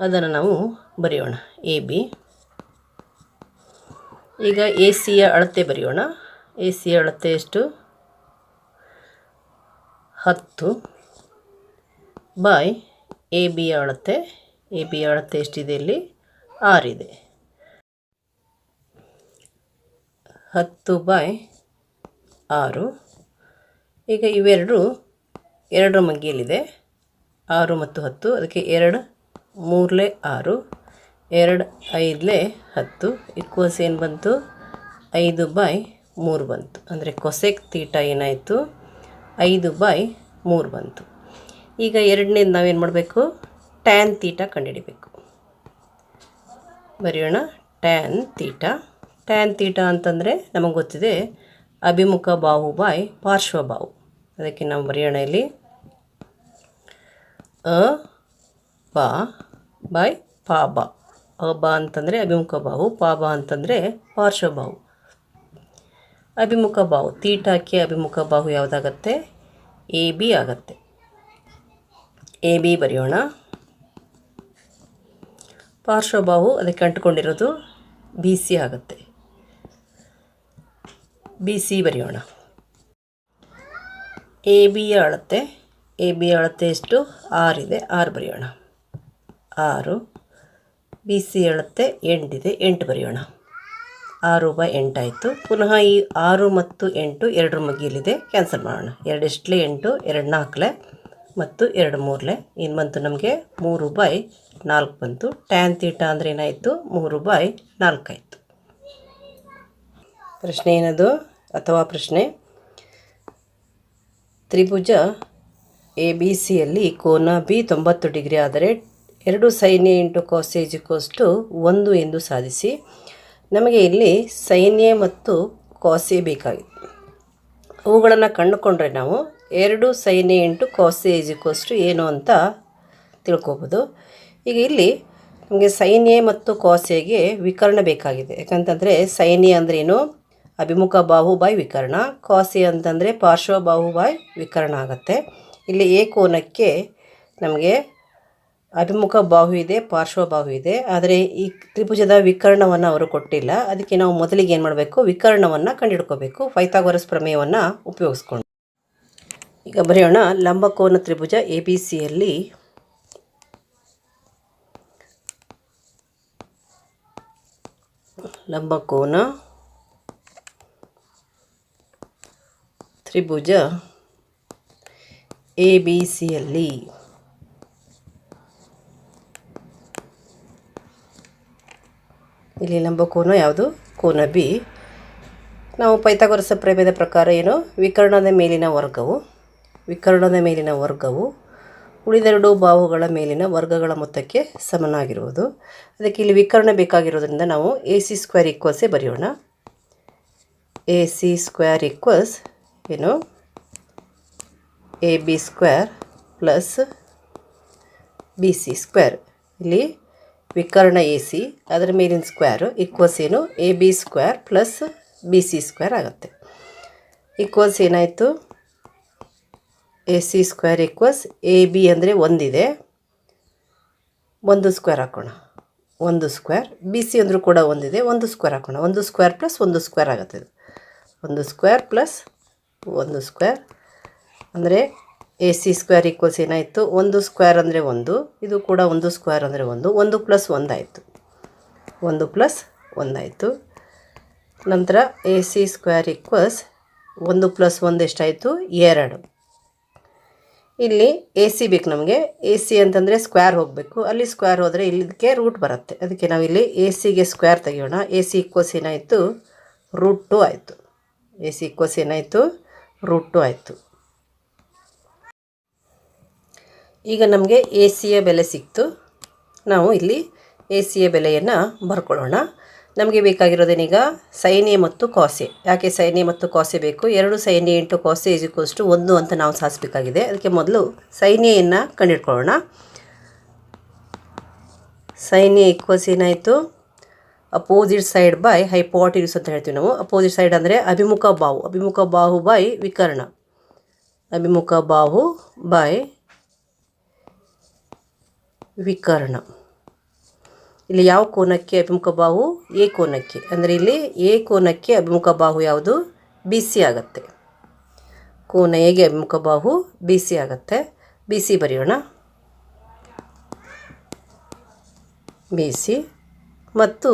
ಅದನ್ನು ನಾವು ಬರೆಯೋಣ, ಎ ಬಿ. ಈಗ ಎ ಸಿಯ ಅಳತೆ ಬರೆಯೋಣ. ಎ ಸಿಯ ಅಳತೆ ಎಷ್ಟು, 10 ಬೈ ಎ ಬಿಯ ಅಳತೆ. ಎ ಬಿಯ ಅಳತೆ ಎಷ್ಟಿದೆ ಇಲ್ಲಿ, 6 ಇದೆ. 10 ಬೈ 6. ಈಗ ಇವೆರಡು 2ರ ಮಗ್ಗಿಯಲ್ಲಿದೆ, 6 ಮತ್ತು 10. ಅದಕ್ಕೆ 2 3 6, 2 5 10 ಈಕ್ವಲ್ಸ್ ಏನು ಬಂತು, 5 ಬೈ 3 ಬಂತು. ಅಂದರೆ ಕೊಸೆಕ್ ತೀಟ ಏನಾಯಿತು, 5 ಬೈ 3 ಬಂತು. ಈಗ ಎರಡನೇದು ನಾವೇನು ಮಾಡಬೇಕು, ಟ್ಯಾನ್ ತೀಟ ಕಂಡುಹಿಡಿಬೇಕು. ಬರೆಯೋಣ. Tan theta. ಟ್ಯಾನ್ ತೀಟ ಅಂತಂದರೆ ನಮಗೆ ಗೊತ್ತಿದೆ ಅಭಿಮುಖ ಬಾಹು ಬೈ ಪಾರ್ಶ್ವ ಬಾಹು. ಅದಕ್ಕೆ ನಾವು ಬರೆಯೋಣ ಇಲ್ಲಿ ಬಾ ಬೈ ಪಾ ಬಾ. ಬಾ ಅಂತಂದರೆ ಅಭಿಮುಖ ಬಾಹು, ಪಾ ಬಾ ಅಂತಂದರೆ ಪಾರ್ಶ್ವ ಬಾಹು. ಅಭಿಮುಖ ಬಾಹು ತೀಟಕ್ಕೆ ಅಭಿಮುಖ ಬಾಹು ಯಾವುದಾಗತ್ತೆ, ಎ ಬಿ ಆಗತ್ತೆ. ಎ ಬಿ ಬರೆಯೋಣ. ಪಾರ್ಶ್ವಬಾಹು ಅದಕ್ಕೆ ಅಂಟಿಕೊಂಡಿರೋದು ಬಿ ಸಿ ಆಗುತ್ತೆ. ಬಿ ಸಿ ಬರೆಯೋಣ. ಎ ಬಿಯ ಅಳತೆ, ಎ ಬಿಯ ಅಳತೆ ಎಷ್ಟು, 6 ಇದೆ, 6 ಬರೆಯೋಣ. 6. ಬಿ ಸಿ ಅಳತೆ 8 ಇದೆ, 8 ಬರೆಯೋಣ. 6 ಬೈ 8 ಆಯಿತು. ಪುನಃ ಈ 6 ಮತ್ತು 8 2ರ ಮಗ್ಗಿಯಲ್ಲಿದೆ, ಕ್ಯಾನ್ಸಲ್ ಮಾಡೋಣ. 2 8, 2 4, ಮತ್ತು 2/3 ಏನು ಬಂತು ನಮಗೆ 3/4 ಬಂತು. ಟ್ಯಾನ್ ತೀಟಾ ಅಂದರೆ ಏನಾಯಿತು 3/4 ಆಯಿತು. ಪ್ರಶ್ನೆ ಏನದು ಅಥವಾ ಪ್ರಶ್ನೆ, ತ್ರಿಭುಜ ಎ ಬಿ ಸಿಯಲ್ಲಿ ಕೋನ ಬಿ 90 ಡಿಗ್ರಿ ಆದರೆ 2 sin A × cos A = 1 ಎಂದು ಸಾಧಿಸಿ. ನಮಗೆ ಇಲ್ಲಿ sin A ಮತ್ತು cos A ಬೇಕಾಗಿದೆ. ಅವುಗಳನ್ನು ಕಂಡುಕೊಂಡ್ರೆ ನಾವು 2 sin A × cos A = ಏನು ಅಂತ ತಿಳ್ಕೊಬೋದು. ಈಗ ಇಲ್ಲಿ ನಮಗೆ sin A ಮತ್ತು cos Aಗೆ ವಿಕರ್ಣ ಬೇಕಾಗಿದೆ. ಯಾಕಂತಂದರೆ sin A ಅಂದರೆ ಏನು, ಅಭಿಮುಖ ಬಾಹು ಬೈ ವಿಕರ್ಣ. cos A ಅಂತಂದರೆ ಪಾರ್ಶ್ವ ಬಾಹು ಬೈ ವಿಕರ್ಣ ಆಗುತ್ತೆ. ಇಲ್ಲಿ A ಕೋನಕ್ಕೆ ನಮಗೆ ಅಭಿಮುಖ ಬಾಹು ಇದೆ, ಪಾರ್ಶ್ವ ಬಾಹು ಇದೆ. ಆದರೆ ಈ ತ್ರಿಭುಜದ ವಿಕರ್ಣವನ್ನು ಅವರು ಕೊಟ್ಟಿಲ್ಲ. ಅದಕ್ಕೆ ನಾವು ಮೊದಲಿಗೆ ಏನು ಮಾಡಬೇಕು, ವಿಕರ್ಣವನ್ನು ಕಂಡುಹಿಡ್ಕೋಬೇಕು ಪೈಥಾಗೊರಸ್ ಪ್ರಮೇಯವನ್ನು ಉಪಯೋಗಿಸ್ಕೊಂಡು. ಈಗ ಬರೆಯೋಣ. ಲಂಬಕೋನ ತ್ರಿಭುಜ ಎ ಬಿ ಸಿಯಲ್ಲಿ ಲಂಬಕೋನ ತ್ರಿಭುಜ ಎ ಬಿ ಸಿಯಲ್ಲಿ ಇಲ್ಲಿ ಲಂಬಕೋನ ಯಾವುದು, ಕೋನ ಬಿ. ನಾವು ಪೈಥಾಗೊರಸ್ ಪ್ರಮೇಯದ ಪ್ರಕಾರ ಏನು, ವಿಕರ್ಣದ ಮೇಲಿನ ವರ್ಗವು ಉಳಿದೆರಡು ಬಾಹುಗಳ ಮೇಲಿನ ವರ್ಗಗಳ ಮೊತ್ತಕ್ಕೆ ಸಮನಾಗಿರುವುದು. ಅದಕ್ಕೆ ಇಲ್ಲಿ ವಿಕರ್ಣ ಬೇಕಾಗಿರೋದ್ರಿಂದ ನಾವು AC² ಬರೆಯೋಣ. AC² ಏನು AB² + BC². ಇಲ್ಲಿ ವಿಕರ್ಣ AC ಅದರ ಮೇಲಿನ ಸ್ಕ್ವೇರು ಈಕ್ವಲ್ಸ್ ಏನು AB² + BC² ಆಗುತ್ತೆ. ಈಕ್ವಲ್ಸ್ ಏನಾಯಿತು, AC² = AB ಅಂದರೆ 1 ಇದೆ, 1 ಸ್ಕ್ವೇರ್ ಹಾಕೋಣ, 1 ಸ್ಕ್ವೇರ್. BC ಅಂದರೂ ಕೂಡ 1 ಇದೆ, 1 ಸ್ಕ್ವೇರ್ ಹಾಕೋಣ, 1 ಸ್ಕ್ವೇರ್ + 1 ಸ್ಕ್ವೇರ್ ಆಗುತ್ತೆ. ಇದು 1 ಸ್ಕ್ವೇರ್ + 1 ಸ್ಕ್ವೇರ್ ಅಂದರೆ AC² = ಏನಾಯಿತು, 1 ಸ್ಕ್ವೇರ್ ಅಂದರೆ 1, ಇದು ಕೂಡ 1 ಸ್ಕ್ವೇರ್ ಅಂದರೆ 1, 1 + 1 ಆಯಿತು, 1 + 1 ಆಯಿತು. ನಂತರ AC² = 1 + 1 ಎಷ್ಟಾಯಿತು, 2. ಇಲ್ಲಿ AC ಬೇಕು ನಮಗೆ. AC ಅಂತಂದರೆ ಸ್ಕ್ವೇರ್ ಹೋಗಬೇಕು, ಅಲ್ಲಿ ಸ್ಕ್ವೇರ್ ಹೋದರೆ ಇಲ್ಲಿದಕ್ಕೆ ರೂಟ್ ಬರುತ್ತೆ. ಅದಕ್ಕೆ ನಾವಿಲ್ಲಿ ACಗೆ ಸ್ಕ್ವೇರ್ ತೆಗೆಯೋಣ. AC = ಏನಾಯಿತು, √2 ಆಯಿತು. AC = ಏನಾಯಿತು, √2 ಆಯಿತು. ಈಗ ನಮಗೆ ACಯ ಬೆಲೆ ಸಿಕ್ತು. ನಾವು ಇಲ್ಲಿ ACಯ ಬೆಲೆಯನ್ನು ಬರ್ಕೊಳ್ಳೋಣ. ನಮಗೆ ಬೇಕಾಗಿರೋದೇನೀಗ sin A ಮತ್ತು cos A. ಯಾಕೆ sin A ಮತ್ತು cos A ಬೇಕು, 2 sin A × cos A = 1 ಅಂತ ನಾವು ಸಾಧಿಸಬೇಕಾಗಿದೆ. ಅದಕ್ಕೆ ಮೊದಲು sin Aಯನ್ನು ಕಂಡುಹಿಡ್ಕೊಳ್ಳೋಣ. sin A = ಏನಾಯಿತು, ಅಪೋಸಿಟ್ ಸೈಡ್ ಬೈ ಹೈಪೋಟೆನ್ಯೂಸ್ ಅಂತ ಹೇಳ್ತೀವಿ ನಾವು. ಅಪೋಸಿಟ್ ಸೈಡ್ ಅಂದರೆ ಅಭಿಮುಖ ಬಾಹು ಬೈ ವಿಕರ್ಣ, ಅಭಿಮುಖ ಬಾಹು ಬೈ ವಿಕರ್ಣ. ಇಲ್ಲಿ ಯಾವ ಕೋನಕ್ಕೆ ಅಭಿಮುಖ ಬಾಹು, ಎ ಕೋನಕ್ಕೆ. ಅಂದರೆ ಇಲ್ಲಿ ಎ ಕೋನಕ್ಕೆ ಅಭಿಮುಖ ಬಾಹು ಯಾವುದು, BC ಆಗುತ್ತೆ. ಕೋನ ಎಗೆ ಅಭಿಮುಖ ಬಾಹು BC ಆಗುತ್ತೆ. BC ಬರೆಯೋಣ. BC ಮತ್ತು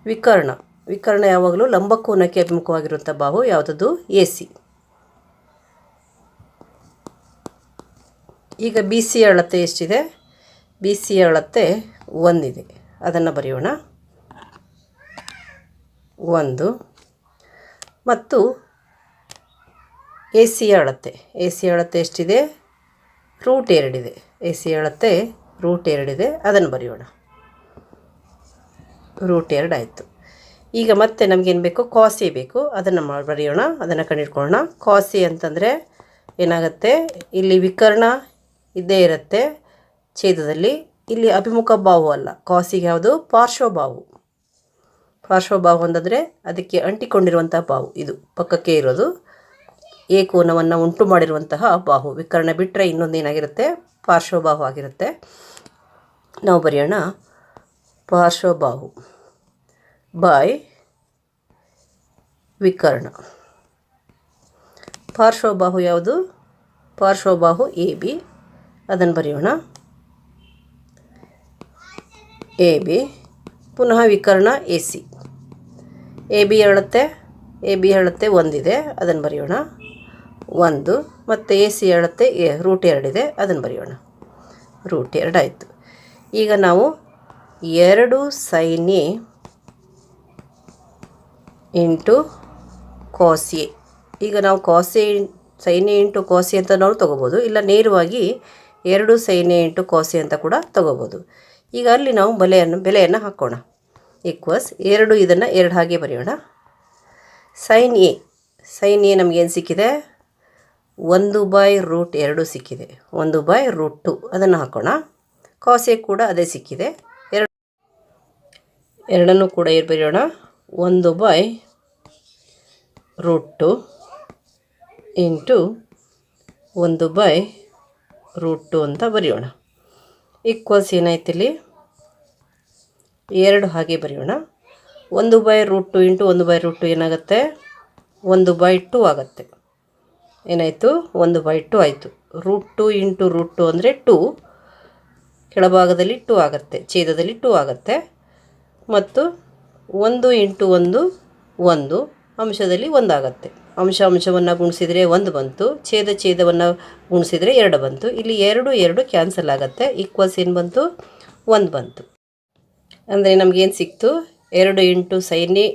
ವಿಕರ್ಣ ಯಾವಾಗಲೂ ಲಂಬಕೋನಕ್ಕೆ ಅಭಿಮುಖವಾಗಿರುವಂಥ ಬಾಹು ಯಾವುದದು, AC. ಈಗ BCಯ ಅಳತೆ ಎಷ್ಟಿದೆ, BCಯ ಅಳತೆ 1 ಇದೆ, ಅದನ್ನು ಬರೆಯೋಣ. 1 ಮತ್ತು AC ಅಳತೆ ಎಷ್ಟಿದೆ, √2 ಇದೆ. AC ಅಳತೆ √2 ಇದೆ, ಅದನ್ನು ಬರೆಯೋಣ. √2 ಆಯಿತು. ಈಗ ಮತ್ತೆ ನಮಗೇನು ಬೇಕು, cos A ಬೇಕು, ಅದನ್ನು ಬರೆಯೋಣ, ಅದನ್ನು ಕಂಡುಹಿಡ್ಕೊಳ್ಳೋಣ. cos A ಅಂತಂದರೆ ಏನಾಗುತ್ತೆ, ಇಲ್ಲಿ ವಿಕರ್ಣ ಇದ್ದೇ ಇರುತ್ತೆ ಛೇದದಲ್ಲಿ. ಇಲ್ಲಿ ಅಭಿಮುಖ ಬಾಹು ಅಲ್ಲ, ಕಾಸಿಗೆ ಯಾವುದು, ಪಾರ್ಶ್ವ ಬಾಹು ಅಂತಂದರೆ ಅದಕ್ಕೆ ಅಂಟಿಕೊಂಡಿರುವಂಥ ಬಾಹು, ಇದು ಪಕ್ಕಕ್ಕೆ ಇರೋದು ಎ ಕೋನವನ್ನು ಉಂಟು ಮಾಡಿರುವಂತಹ ಬಾಹು. ವಿಕರ್ಣ ಬಿಟ್ಟರೆ ಇನ್ನೊಂದೇನಾಗಿರುತ್ತೆ, ಪಾರ್ಶ್ವ ಬಾಹು ಆಗಿರುತ್ತೆ. ನಾವು ಬರೆಯೋಣ ಪಾರ್ಶ್ವ ಬಾಹು ಬೈ ವಿಕರ್ಣ. ಪಾರ್ಶ್ವ ಬಾಹು ಯಾವುದು, ಪಾರ್ಶ್ವ ಬಾಹು AB, ಅದನ್ನು ಬರೆಯೋಣ. AB ಪುನಃ ವಿಕರ್ಣ AC. AB ಅಳತೆ 1 ಇದೆ, ಅದನ್ನು ಬರೆಯೋಣ. 1 ಮತ್ತು ಎ ಸಿ ಹೇಳುತ್ತೆ ರೂಟ್ 2 ಇದೆ, ಅದನ್ನು ಬರೆಯೋಣ. ರೂಟ್ 2 ಆಯಿತು. ಈಗ ನಾವು 2 sin A into cos A. ಈಗ ನಾವು cos A sin A into cos A ಅಂತ ನಾವು ತೊಗೋಬೋದು, ಇಲ್ಲ ನೇರವಾಗಿ 2 sin A into cos A ಅಂತ ಕೂಡ ತೊಗೋಬೋದು. ಈಗ ಅಲ್ಲಿ ನಾವು ಬೆಲೆಯನ್ನು ಹಾಕೋಣ. ಈಕ್ವಲ್ಸ್ 2, ಇದನ್ನು 2 ಹಾಗೆ ಬರೆಯೋಣ. sin A ನಮಗೇನು ಸಿಕ್ಕಿದೆ? 1/√2 ಸಿಕ್ಕಿದೆ. 1/√2 ಅದನ್ನು ಹಾಕೋಣ. ಕಾಸ್ ಎ ಕೂಡ ಅದೇ ಸಿಕ್ಕಿದೆ. ಎರಡನ್ನೂ ಕೂಡ ಏನು ಬರೆಯೋಣ? 1/√2 ಇಂಟು 1/√2 ಅಂತ ಬರೆಯೋಣ. ಈಕ್ವಲ್ಸ್ ಏನಾಯ್ತು ಇಲ್ಲಿ? 2 ಹಾಗೆ ಬರೆಯೋಣ. 1/√2 ಇಂಟು 1/√2 ಏನಾಗುತ್ತೆ? 1/2 ಆಗುತ್ತೆ. ಏನಾಯಿತು? 1/2 ಆಯಿತು. √2 ಇಂಟು √2 ಅಂದರೆ 2, ಕೆಳಭಾಗದಲ್ಲಿ 2 ಆಗುತ್ತೆ, ಛೇದದಲ್ಲಿ 2 ಆಗುತ್ತೆ. ಮತ್ತು 1 ಇಂಟು 1 1, ಅಂಶದಲ್ಲಿ 1 ಆಗುತ್ತೆ. ಅಂಶವನ್ನು ಗುಣಿಸಿದರೆ 1 ಬಂತು, ಛೇದವನ್ನು ಗುಣಿಸಿದರೆ 2 ಬಂತು. ಇಲ್ಲಿ 2 ಕ್ಯಾನ್ಸಲ್ ಆಗುತ್ತೆ. ಈಕ್ವಲ್ಸ್ ಏನು ಬಂತು? 1 ಬಂತು. ಅಂದರೆ ನಮಗೇನು ಸಿಕ್ತು? 2 into sin A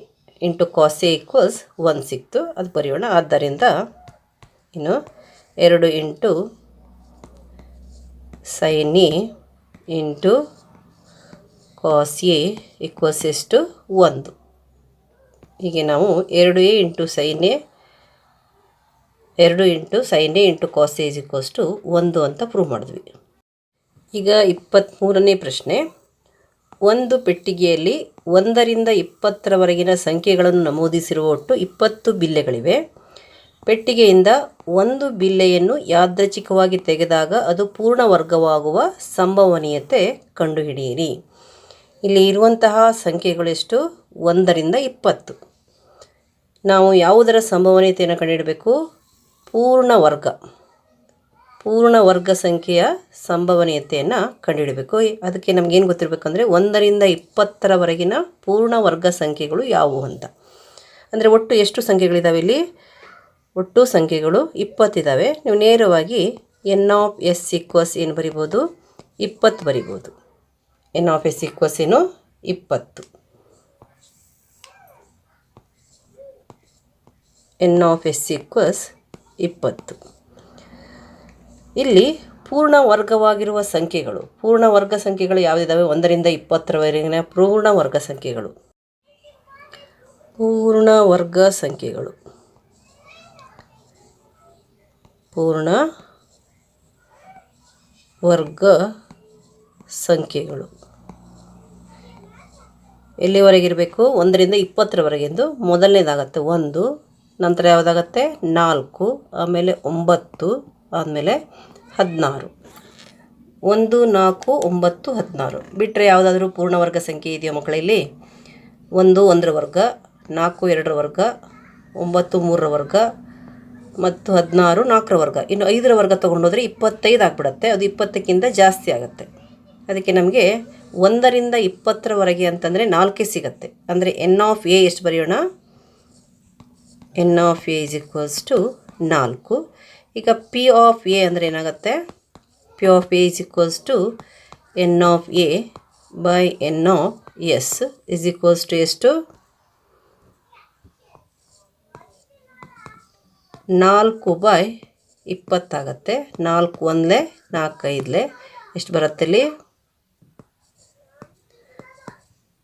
into cos A equals 1 ಸಿಕ್ತು. ಅದು ಬರೆಯೋಣ. ಆದ್ದರಿಂದ ಇನ್ನು 2 into sin A into cos A equals ಎಷ್ಟು? 1. ಹೀಗೆ ನಾವು 2A into sin A into cos A equals to 1 ಅಂತ ಪ್ರೂವ್ ಮಾಡಿದ್ವಿ. ಈಗ 23ನೇ ಪ್ರಶ್ನೆ. ಒಂದು ಪೆಟ್ಟಿಗೆಯಲ್ಲಿ 1ರಿಂದ 20ರವರೆಗಿನ ಸಂಖ್ಯೆಗಳನ್ನು ನಮೂದಿಸಿರುವ ಒಟ್ಟು 20 ಬಿಲ್ಲೆಗಳಿವೆ. ಪೆಟ್ಟಿಗೆಯಿಂದ ಒಂದು ಬಿಲ್ಲೆಯನ್ನು ಯಾದೃಚ್ಛಿಕವಾಗಿ ತೆಗೆದಾಗ ಅದು ಪೂರ್ಣ ವರ್ಗವಾಗುವ ಸಂಭವನೀಯತೆ ಕಂಡುಹಿಡಿಯಿರಿ. ಇಲ್ಲಿ ಇರುವಂತಹ ಸಂಖ್ಯೆಗಳೆಷ್ಟು? 1ರಿಂದ 20. ನಾವು ಯಾವುದರ ಸಂಭವನೀಯತೆಯನ್ನು ಕಂಡುಹಿಡಬೇಕು? ಪೂರ್ಣ ವರ್ಗ ಸಂಖ್ಯೆಯ ಸಂಭವನೀಯತೆಯನ್ನು ಕಂಡುಹಿಡಬೇಕು. ಅದಕ್ಕೆ ನಮಗೇನು ಗೊತ್ತಿರಬೇಕು ಅಂದರೆ 1ರಿಂದ 20ರವರೆಗಿನ ಪೂರ್ಣ ವರ್ಗ ಸಂಖ್ಯೆಗಳು ಯಾವುವು ಅಂತ. ಅಂದರೆ ಒಟ್ಟು ಎಷ್ಟು ಸಂಖ್ಯೆಗಳಿದ್ದಾವೆ ಇಲ್ಲಿ? ಒಟ್ಟು ಸಂಖ್ಯೆಗಳು 20 ಇದ್ದಾವೆ. ನೀವು ನೇರವಾಗಿ n ಆಫ್ s ಈಕ್ವಲ್ಸ್ ಏನು ಬರಿಬೋದು? 20 ಬರಿಬೋದು. n ಆಫ್ s ಈಕ್ವಲ್ಸ್ ಏನು? 20. n of s equals 20. ಇಲ್ಲಿ ಪೂರ್ಣ ವರ್ಗವಾಗಿರುವ ಸಂಖ್ಯೆಗಳು, ಪೂರ್ಣ ವರ್ಗ ಸಂಖ್ಯೆಗಳು ಯಾವುದಿದ್ದಾವೆ? 1ರಿಂದ 20ರವರೆಗಿನ ಪೂರ್ಣ ವರ್ಗ ಸಂಖ್ಯೆಗಳು. ಪೂರ್ಣ ವರ್ಗ ಸಂಖ್ಯೆಗಳು ಎಲ್ಲಿವರೆಗಿರಬೇಕು? 1ರಿಂದ 20ರವರೆಗೆಂದು. ಮೊದಲನೇದಾಗತ್ತೆ 1, ನಂತರ ಯಾವುದಾಗತ್ತೆ? 4, ಆಮೇಲೆ 9, ಆದಮೇಲೆ 16. 1, 4, 9, 16 ಬಿಟ್ಟರೆ ಯಾವುದಾದ್ರೂ ಪೂರ್ಣವರ್ಗ ಸಂಖ್ಯೆ ಇದೆಯಾ ಮಕ್ಕಳಲ್ಲಿ? 1 1ರ ವರ್ಗ, 4 2ರ ವರ್ಗ, 9 3ರ ವರ್ಗ ಮತ್ತು 16 4ರ ವರ್ಗ. ಇನ್ನು 5ರ ವರ್ಗ ತೊಗೊಂಡೋದ್ರೆ 25 ಆಗಿಬಿಡುತ್ತೆ. ಅದು 20ಕ್ಕಿಂತ ಜಾಸ್ತಿ ಆಗುತ್ತೆ. ಅದಕ್ಕೆ ನಮಗೆ 1ರಿಂದ 20ರವರೆಗೆ ಅಂತಂದರೆ 4 ಸಿಗುತ್ತೆ. ಅಂದರೆ n ಆಫ್ ಎ ಎಷ್ಟು ಬರೆಯೋಣ? n of A is equals to 4. ಈಗ ಪಿ ಆಫ್ ಎ ಅಂದರೆ ಏನಾಗುತ್ತೆ? P of A is equals to n of A by n of S is equals to ಎಷ್ಟು? 4/20 ಆಗುತ್ತೆ. 4 1 4 5 ಎಷ್ಟು ಬರುತ್ತೆ ಇಲ್ಲಿ?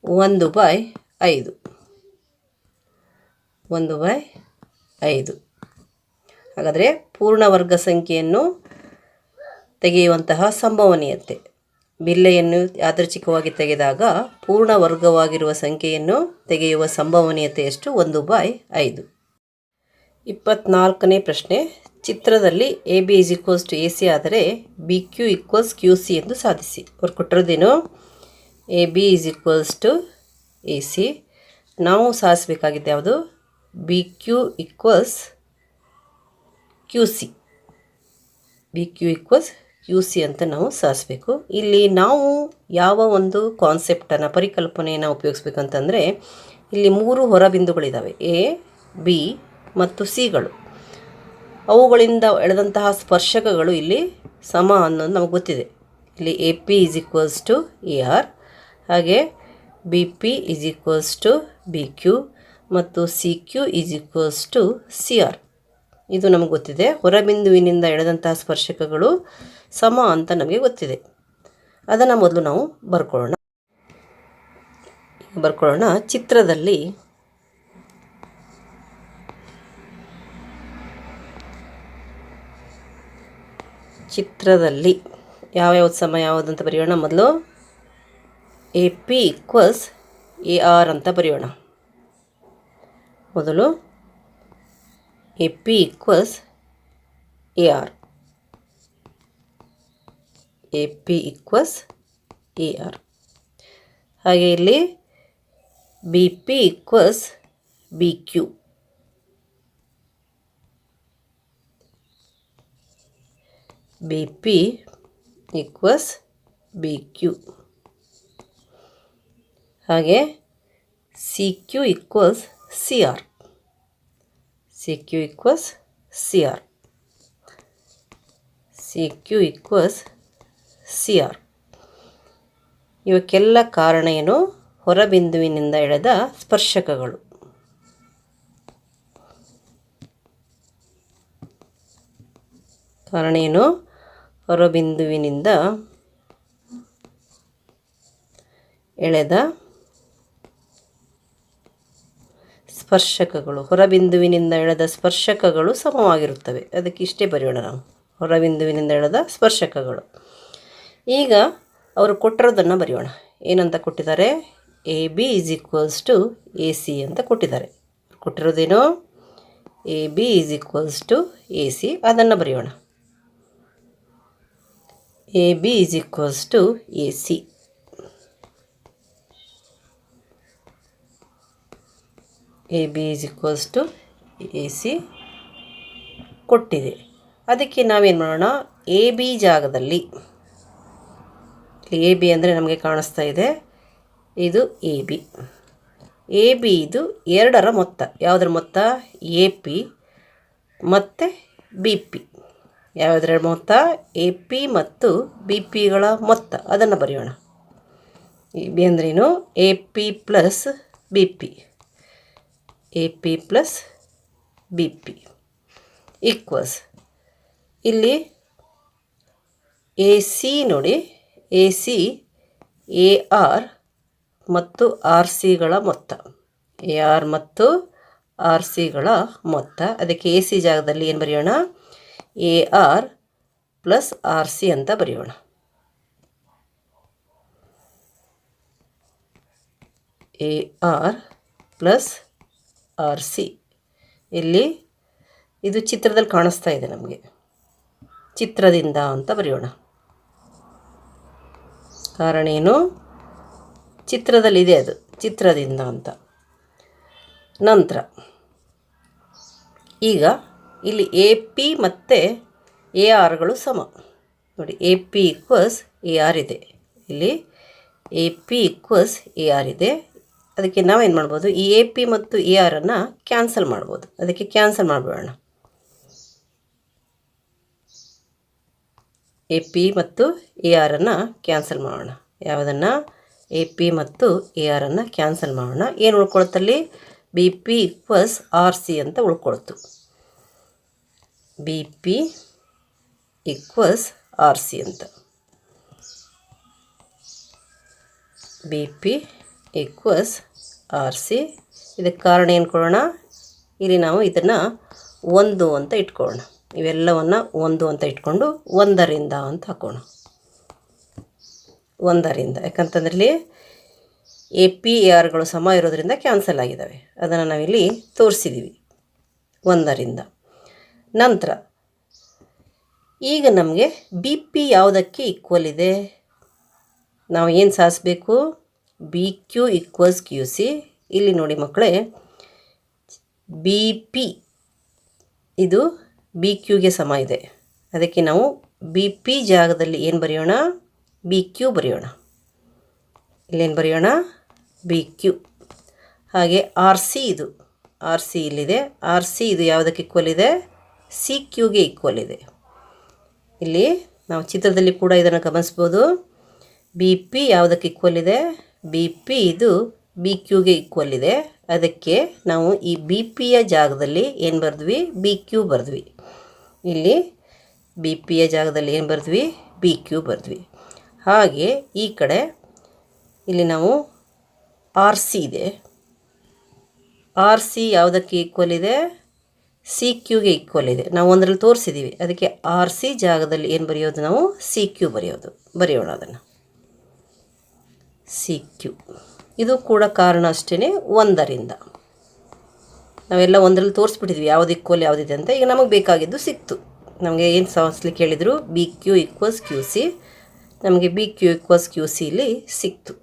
1/5. 1/5. ಹಾಗಾದರೆ ಪೂರ್ಣವರ್ಗ ಸಂಖ್ಯೆಯನ್ನು ತೆಗೆಯುವಂತಹ ಸಂಭವನೀಯತೆ, ಬಿಲ್ಲೆಯನ್ನು ಯಾದೃಚ್ಛಿಕವಾಗಿ ತೆಗೆದಾಗ ಪೂರ್ಣ ವರ್ಗವಾಗಿರುವ ಸಂಖ್ಯೆಯನ್ನು ತೆಗೆಯುವ ಸಂಭವನೀಯತೆ ಎಷ್ಟು? 1/5. 24ನೇ ಪ್ರಶ್ನೆ. ಚಿತ್ರದಲ್ಲಿ A B is equals to A C ಆದರೆ B Q equals Q C ಎಂದು ಸಾಧಿಸಿ. ಅವ್ರು ಕೊಟ್ಟಿರೋದೇನು? A B is equals to A C. ನಾವು ಸಾಧಿಸಬೇಕಾಗಿದ್ದು ಯಾವುದು? B Q equals Q C. B Q equals Q C ಅಂತ ನಾವು ಸಾಧಿಸಬೇಕು. ಇಲ್ಲಿ ನಾವು ಯಾವ ಒಂದು ಕಾನ್ಸೆಪ್ಟನ್ನು, ಪರಿಕಲ್ಪನೆಯನ್ನು ಉಪಯೋಗಿಸ್ಬೇಕಂತಂದರೆ, ಇಲ್ಲಿ 3 ಹೊರಬಿಂದುಗಳಿದ್ದಾವೆ, ಎ ಬಿ ಮತ್ತು ಸಿಗಳು. ಅವುಗಳಿಂದ ಎಳೆದಂತಹ ಸ್ಪರ್ಶಕಗಳು ಇಲ್ಲಿ ಸಮ ಅನ್ನೋದು ನಮಗೆ ಗೊತ್ತಿದೆ. ಇಲ್ಲಿ A P is equals to A R, ಹಾಗೆ B P is equals to B Q ಮತ್ತು C Q is equals to C R. ಇದು ನಮಗೆ ಗೊತ್ತಿದೆ. ಹೊರಬಿಂದುವಿನಿಂದ ಎಳೆದಂತಹ ಸ್ಪರ್ಶಕಗಳು ಸಮ ಅಂತ ನಮಗೆ ಗೊತ್ತಿದೆ. ಅದನ್ನು ಮೊದಲು ನಾವು ಬರ್ಕೊಳ್ಳೋಣ. ಚಿತ್ರದಲ್ಲಿ ಯಾವ್ಯಾವ ಸಮ ಯಾವುದಂತ ಬರೆಯೋಣ. ಮೊದಲು A P equals A R ಅಂತ ಬರೆಯೋಣ. ಮೊದಲು A P equals A R, A P equals A R. ಹಾಗೆ ಇಲ್ಲಿ B P equals B Q, B P equals B Q. ಹಾಗೆ C Q equals C R, C Q equals C R, C Q equals C R. ಇವಕ್ಕೆಲ್ಲ ಕಾರಣ ಏನು? ಹೊರಬಿಂದುವಿನಿಂದ ಎಳೆದ ಸ್ಪರ್ಶಕಗಳು. ಕಾರಣ ಏನು? ಹೊರಬಿಂದುವಿನಿಂದ ಎಳೆದ ಸ್ಪರ್ಶಕಗಳು. ಹೊರಬಿಂದುವಿನಿಂದ ಎಳೆದ ಸ್ಪರ್ಶಕಗಳು ಸಮವಾಗಿರುತ್ತವೆ. ಅದಕ್ಕೆ ಇಷ್ಟೇ ಬರೆಯೋಣ ನಾವು, ಹೊರಬಿಂದುವಿನಿಂದ ಎಳೆದ ಸ್ಪರ್ಶಕಗಳು. ಈಗ ಅವರು ಕೊಟ್ಟಿರೋದನ್ನು ಬರೆಯೋಣ. ಏನಂತ ಕೊಟ್ಟಿದ್ದಾರೆ? A B is equals to A C ಅಂತ ಕೊಟ್ಟಿದ್ದಾರೆ. ಕೊಟ್ಟಿರೋದೇನು? A B is equals to A C. ಅದನ್ನು ಬರೆಯೋಣ. A B is equals to A C. A B is equals to A C ಕೊಟ್ಟಿದೆ. ಅದಕ್ಕೆ ನಾವೇನು ಮಾಡೋಣ? ಎ ಬಿ ಜಾಗದಲ್ಲಿ, ಎ ಬಿ ಅಂದರೆ ನಮಗೆ ಕಾಣಿಸ್ತಾ ಇದೆ, ಇದು ಎ ಬಿ. ಎ ಬಿ ಇದು ಎರಡರ ಮೊತ್ತ. ಯಾವುದರ ಮೊತ್ತ? ಎ ಪಿ ಮತ್ತು ಬಿ ಪಿ. ಯಾವುದರ ಮೊತ್ತ? ಎ ಪಿ ಮತ್ತು ಬಿ ಪಿಗಳ ಮೊತ್ತ. ಅದನ್ನು ಬರೆಯೋಣ. ಎ ಬಿ ಅಂದ್ರೇನು? A P plus B P, A P plus B P equals. ಇಲ್ಲಿ ಎ ಸಿ ನೋಡಿ, ಎ ಸಿ ಎ ಆರ್ ಮತ್ತು ಆರ್ ಸಿಗಳ ಮೊತ್ತ. ಎ ಆರ್ ಮತ್ತು ಆರ್ ಸಿಗಳ ಮೊತ್ತ. ಅದಕ್ಕೆ ಎ ಸಿ ಜಾಗದಲ್ಲಿ ಏನು ಬರೆಯೋಣ? A R plus R C ಅಂತ ಬರೆಯೋಣ. A R plus R C. ಇಲ್ಲಿ ಇದು ಚಿತ್ರದಲ್ಲಿ ಕಾಣಿಸ್ತಾ ಇದೆ ನಮಗೆ. ಚಿತ್ರದಿಂದ ಅಂತ ಬರೆಯೋಣ. ಕಾರಣ ಏನು? ಚಿತ್ರದಲ್ಲಿದೆ, ಅದು ಚಿತ್ರದಿಂದ ಅಂತ. ನಂತರ ಈಗ ಇಲ್ಲಿ ಎ ಪಿ ಮತ್ತು ಎ ಆರ್ಗಳು ಸಮ. ನೋಡಿ, A P equals A R ಇದೆ. ಇಲ್ಲಿ A P equals A R ಇದೆ. ಅದಕ್ಕೆ ನಾವೇನು ಮಾಡ್ಬೋದು? ಈ ಎ ಪಿ ಮತ್ತು ಎ ಆರನ್ನು ಕ್ಯಾನ್ಸಲ್ ಮಾಡ್ಬೋದು. ಅದಕ್ಕೆ ಕ್ಯಾನ್ಸಲ್ ಮಾಡಿಬಿಡೋಣ. ಎ ಪಿ ಮತ್ತು ಎ ಆರನ್ನು ಕ್ಯಾನ್ಸಲ್ ಮಾಡೋಣ. ಯಾವುದನ್ನು? ಎ ಪಿ ಮತ್ತು ಎ ಆರನ್ನು ಕ್ಯಾನ್ಸಲ್ ಮಾಡೋಣ. ಏನು ಉಳ್ಕೊಳುತ್ತಲ್ಲಿ? B P equals R C ಅಂತ ಉಳ್ಕೊಳ್ತು. B P equals R C ಅಂತ. B P equals R C. ಇದಕ್ಕೆ ಕಾರಣ ಏನು ಕೊಡೋಣ? ಇಲ್ಲಿ ನಾವು ಇದನ್ನು 1 ಅಂತ ಇಟ್ಕೊಳ್ಳೋಣ. ಇವೆಲ್ಲವನ್ನು 1 ಅಂತ ಇಟ್ಕೊಂಡು 1ರಿಂದ ಅಂತ ಹಾಕೋಣ. 1ರಿಂದ, ಯಾಕಂತಂದ್ರೆ ಇಲ್ಲಿ ಎ ಪಿ ಎ ಆರ್ಗಳು ಸಮ ಇರೋದ್ರಿಂದ ಕ್ಯಾನ್ಸಲ್ ಆಗಿದ್ದಾವೆ. ಅದನ್ನು ನಾವಿಲ್ಲಿ ತೋರಿಸಿದ್ದೀವಿ 1ರಿಂದ. ನಂತರ ಈಗ ನಮಗೆ ಬಿ ಪಿ ಯಾವುದಕ್ಕೆ ಈಕ್ವಲ್ ಇದೆ? ನಾವು ಏನು ಸಾಧಿಸಬೇಕು? B Q equals Q C. ಇಲ್ಲಿ ನೋಡಿ ಮಕ್ಕಳೇ, ಬಿ ಪಿ ಇದು ಬಿ ಕ್ಯೂಗೆ ಸಮ ಇದೆ. ಅದಕ್ಕೆ ನಾವು ಬಿ ಪಿ ಜಾಗದಲ್ಲಿ ಏನು ಬರೆಯೋಣ? ಬಿ ಕ್ಯೂ ಬರೆಯೋಣ. ಇಲ್ಲೇನು ಬರೆಯೋಣ? B Q. ಹಾಗೆ ಆರ್ ಸಿ, ಇದು ಆರ್ ಸಿ ಇಲ್ಲಿದೆ. ಆರ್ ಸಿ ಇದು ಯಾವುದಕ್ಕೆ ಈಕ್ವಲ್ ಇದೆ? ಸಿ ಕ್ಯೂಗೆ ಈಕ್ವಲ್ ಇದೆ. ಇಲ್ಲಿ ನಾವು ಚಿತ್ರದಲ್ಲಿ ಕೂಡ ಇದನ್ನು ಗಮನಿಸ್ಬೋದು. ಬಿ ಪಿ ಯಾವುದಕ್ಕೆ ಈಕ್ವಲ್ ಇದೆ? ಬಿ ಪಿ ಇದು ಬಿ ಕ್ಯೂಗೆ ಈಕ್ವಲ್ ಇದೆ. ಅದಕ್ಕೆ ನಾವು ಈ ಬಿ ಪಿಯ ಜಾಗದಲ್ಲಿ ಏನು ಬರೆದ್ವಿ? B Q ಬರೆದ್ವಿ. ಇಲ್ಲಿ ಬಿ ಪಿಯ ಜಾಗದಲ್ಲಿ ಏನು ಬರೆದ್ವಿ? B Q ಬರೆದ್ವಿ. ಹಾಗೆ ಈ ಕಡೆ ಇಲ್ಲಿ ನಾವು ಆರ್ ಸಿ ಇದೆ. ಆರ್ ಸಿ ಯಾವುದಕ್ಕೆ ಈಕ್ವಲ್ ಇದೆ? ಸಿ ಕ್ಯೂಗೆ ಈಕ್ವಲ್ ಇದೆ. ನಾವು ಒಂದರಲ್ಲಿ ತೋರಿಸಿದ್ದೀವಿ. ಅದಕ್ಕೆ ಆರ್ ಸಿ ಜಾಗದಲ್ಲಿ ಏನು ಬರೆಯೋದು? ನಾವು ಸಿ ಕ್ಯೂ ಬರೆಯೋಣ ಅದನ್ನು. ಸಿ ಕ್ಯೂ ಇದು ಕೂಡ ಕಾರಣ ಅಷ್ಟೇ, ಒಂದರಿಂದ ನಾವೆಲ್ಲ ಒಂದರಲ್ಲಿ ತೋರಿಸ್ಬಿಟ್ಟಿದ್ವಿ ಯಾವುದು ಈಕ್ವಲ್ ಯಾವುದಿದೆ ಅಂತ. ಈಗ ನಮಗೆ ಬೇಕಾಗಿದ್ದು ಸಿಕ್ತು. ನಮಗೆ ಏನು ಸಾಧಿಸ್ಲಿಕ್ಕೆ ಹೇಳಿದರು? B Q equals Q C. ನಮಗೆ B Q equals Q C ಇಲ್ಲಿ ಸಿಕ್ತು.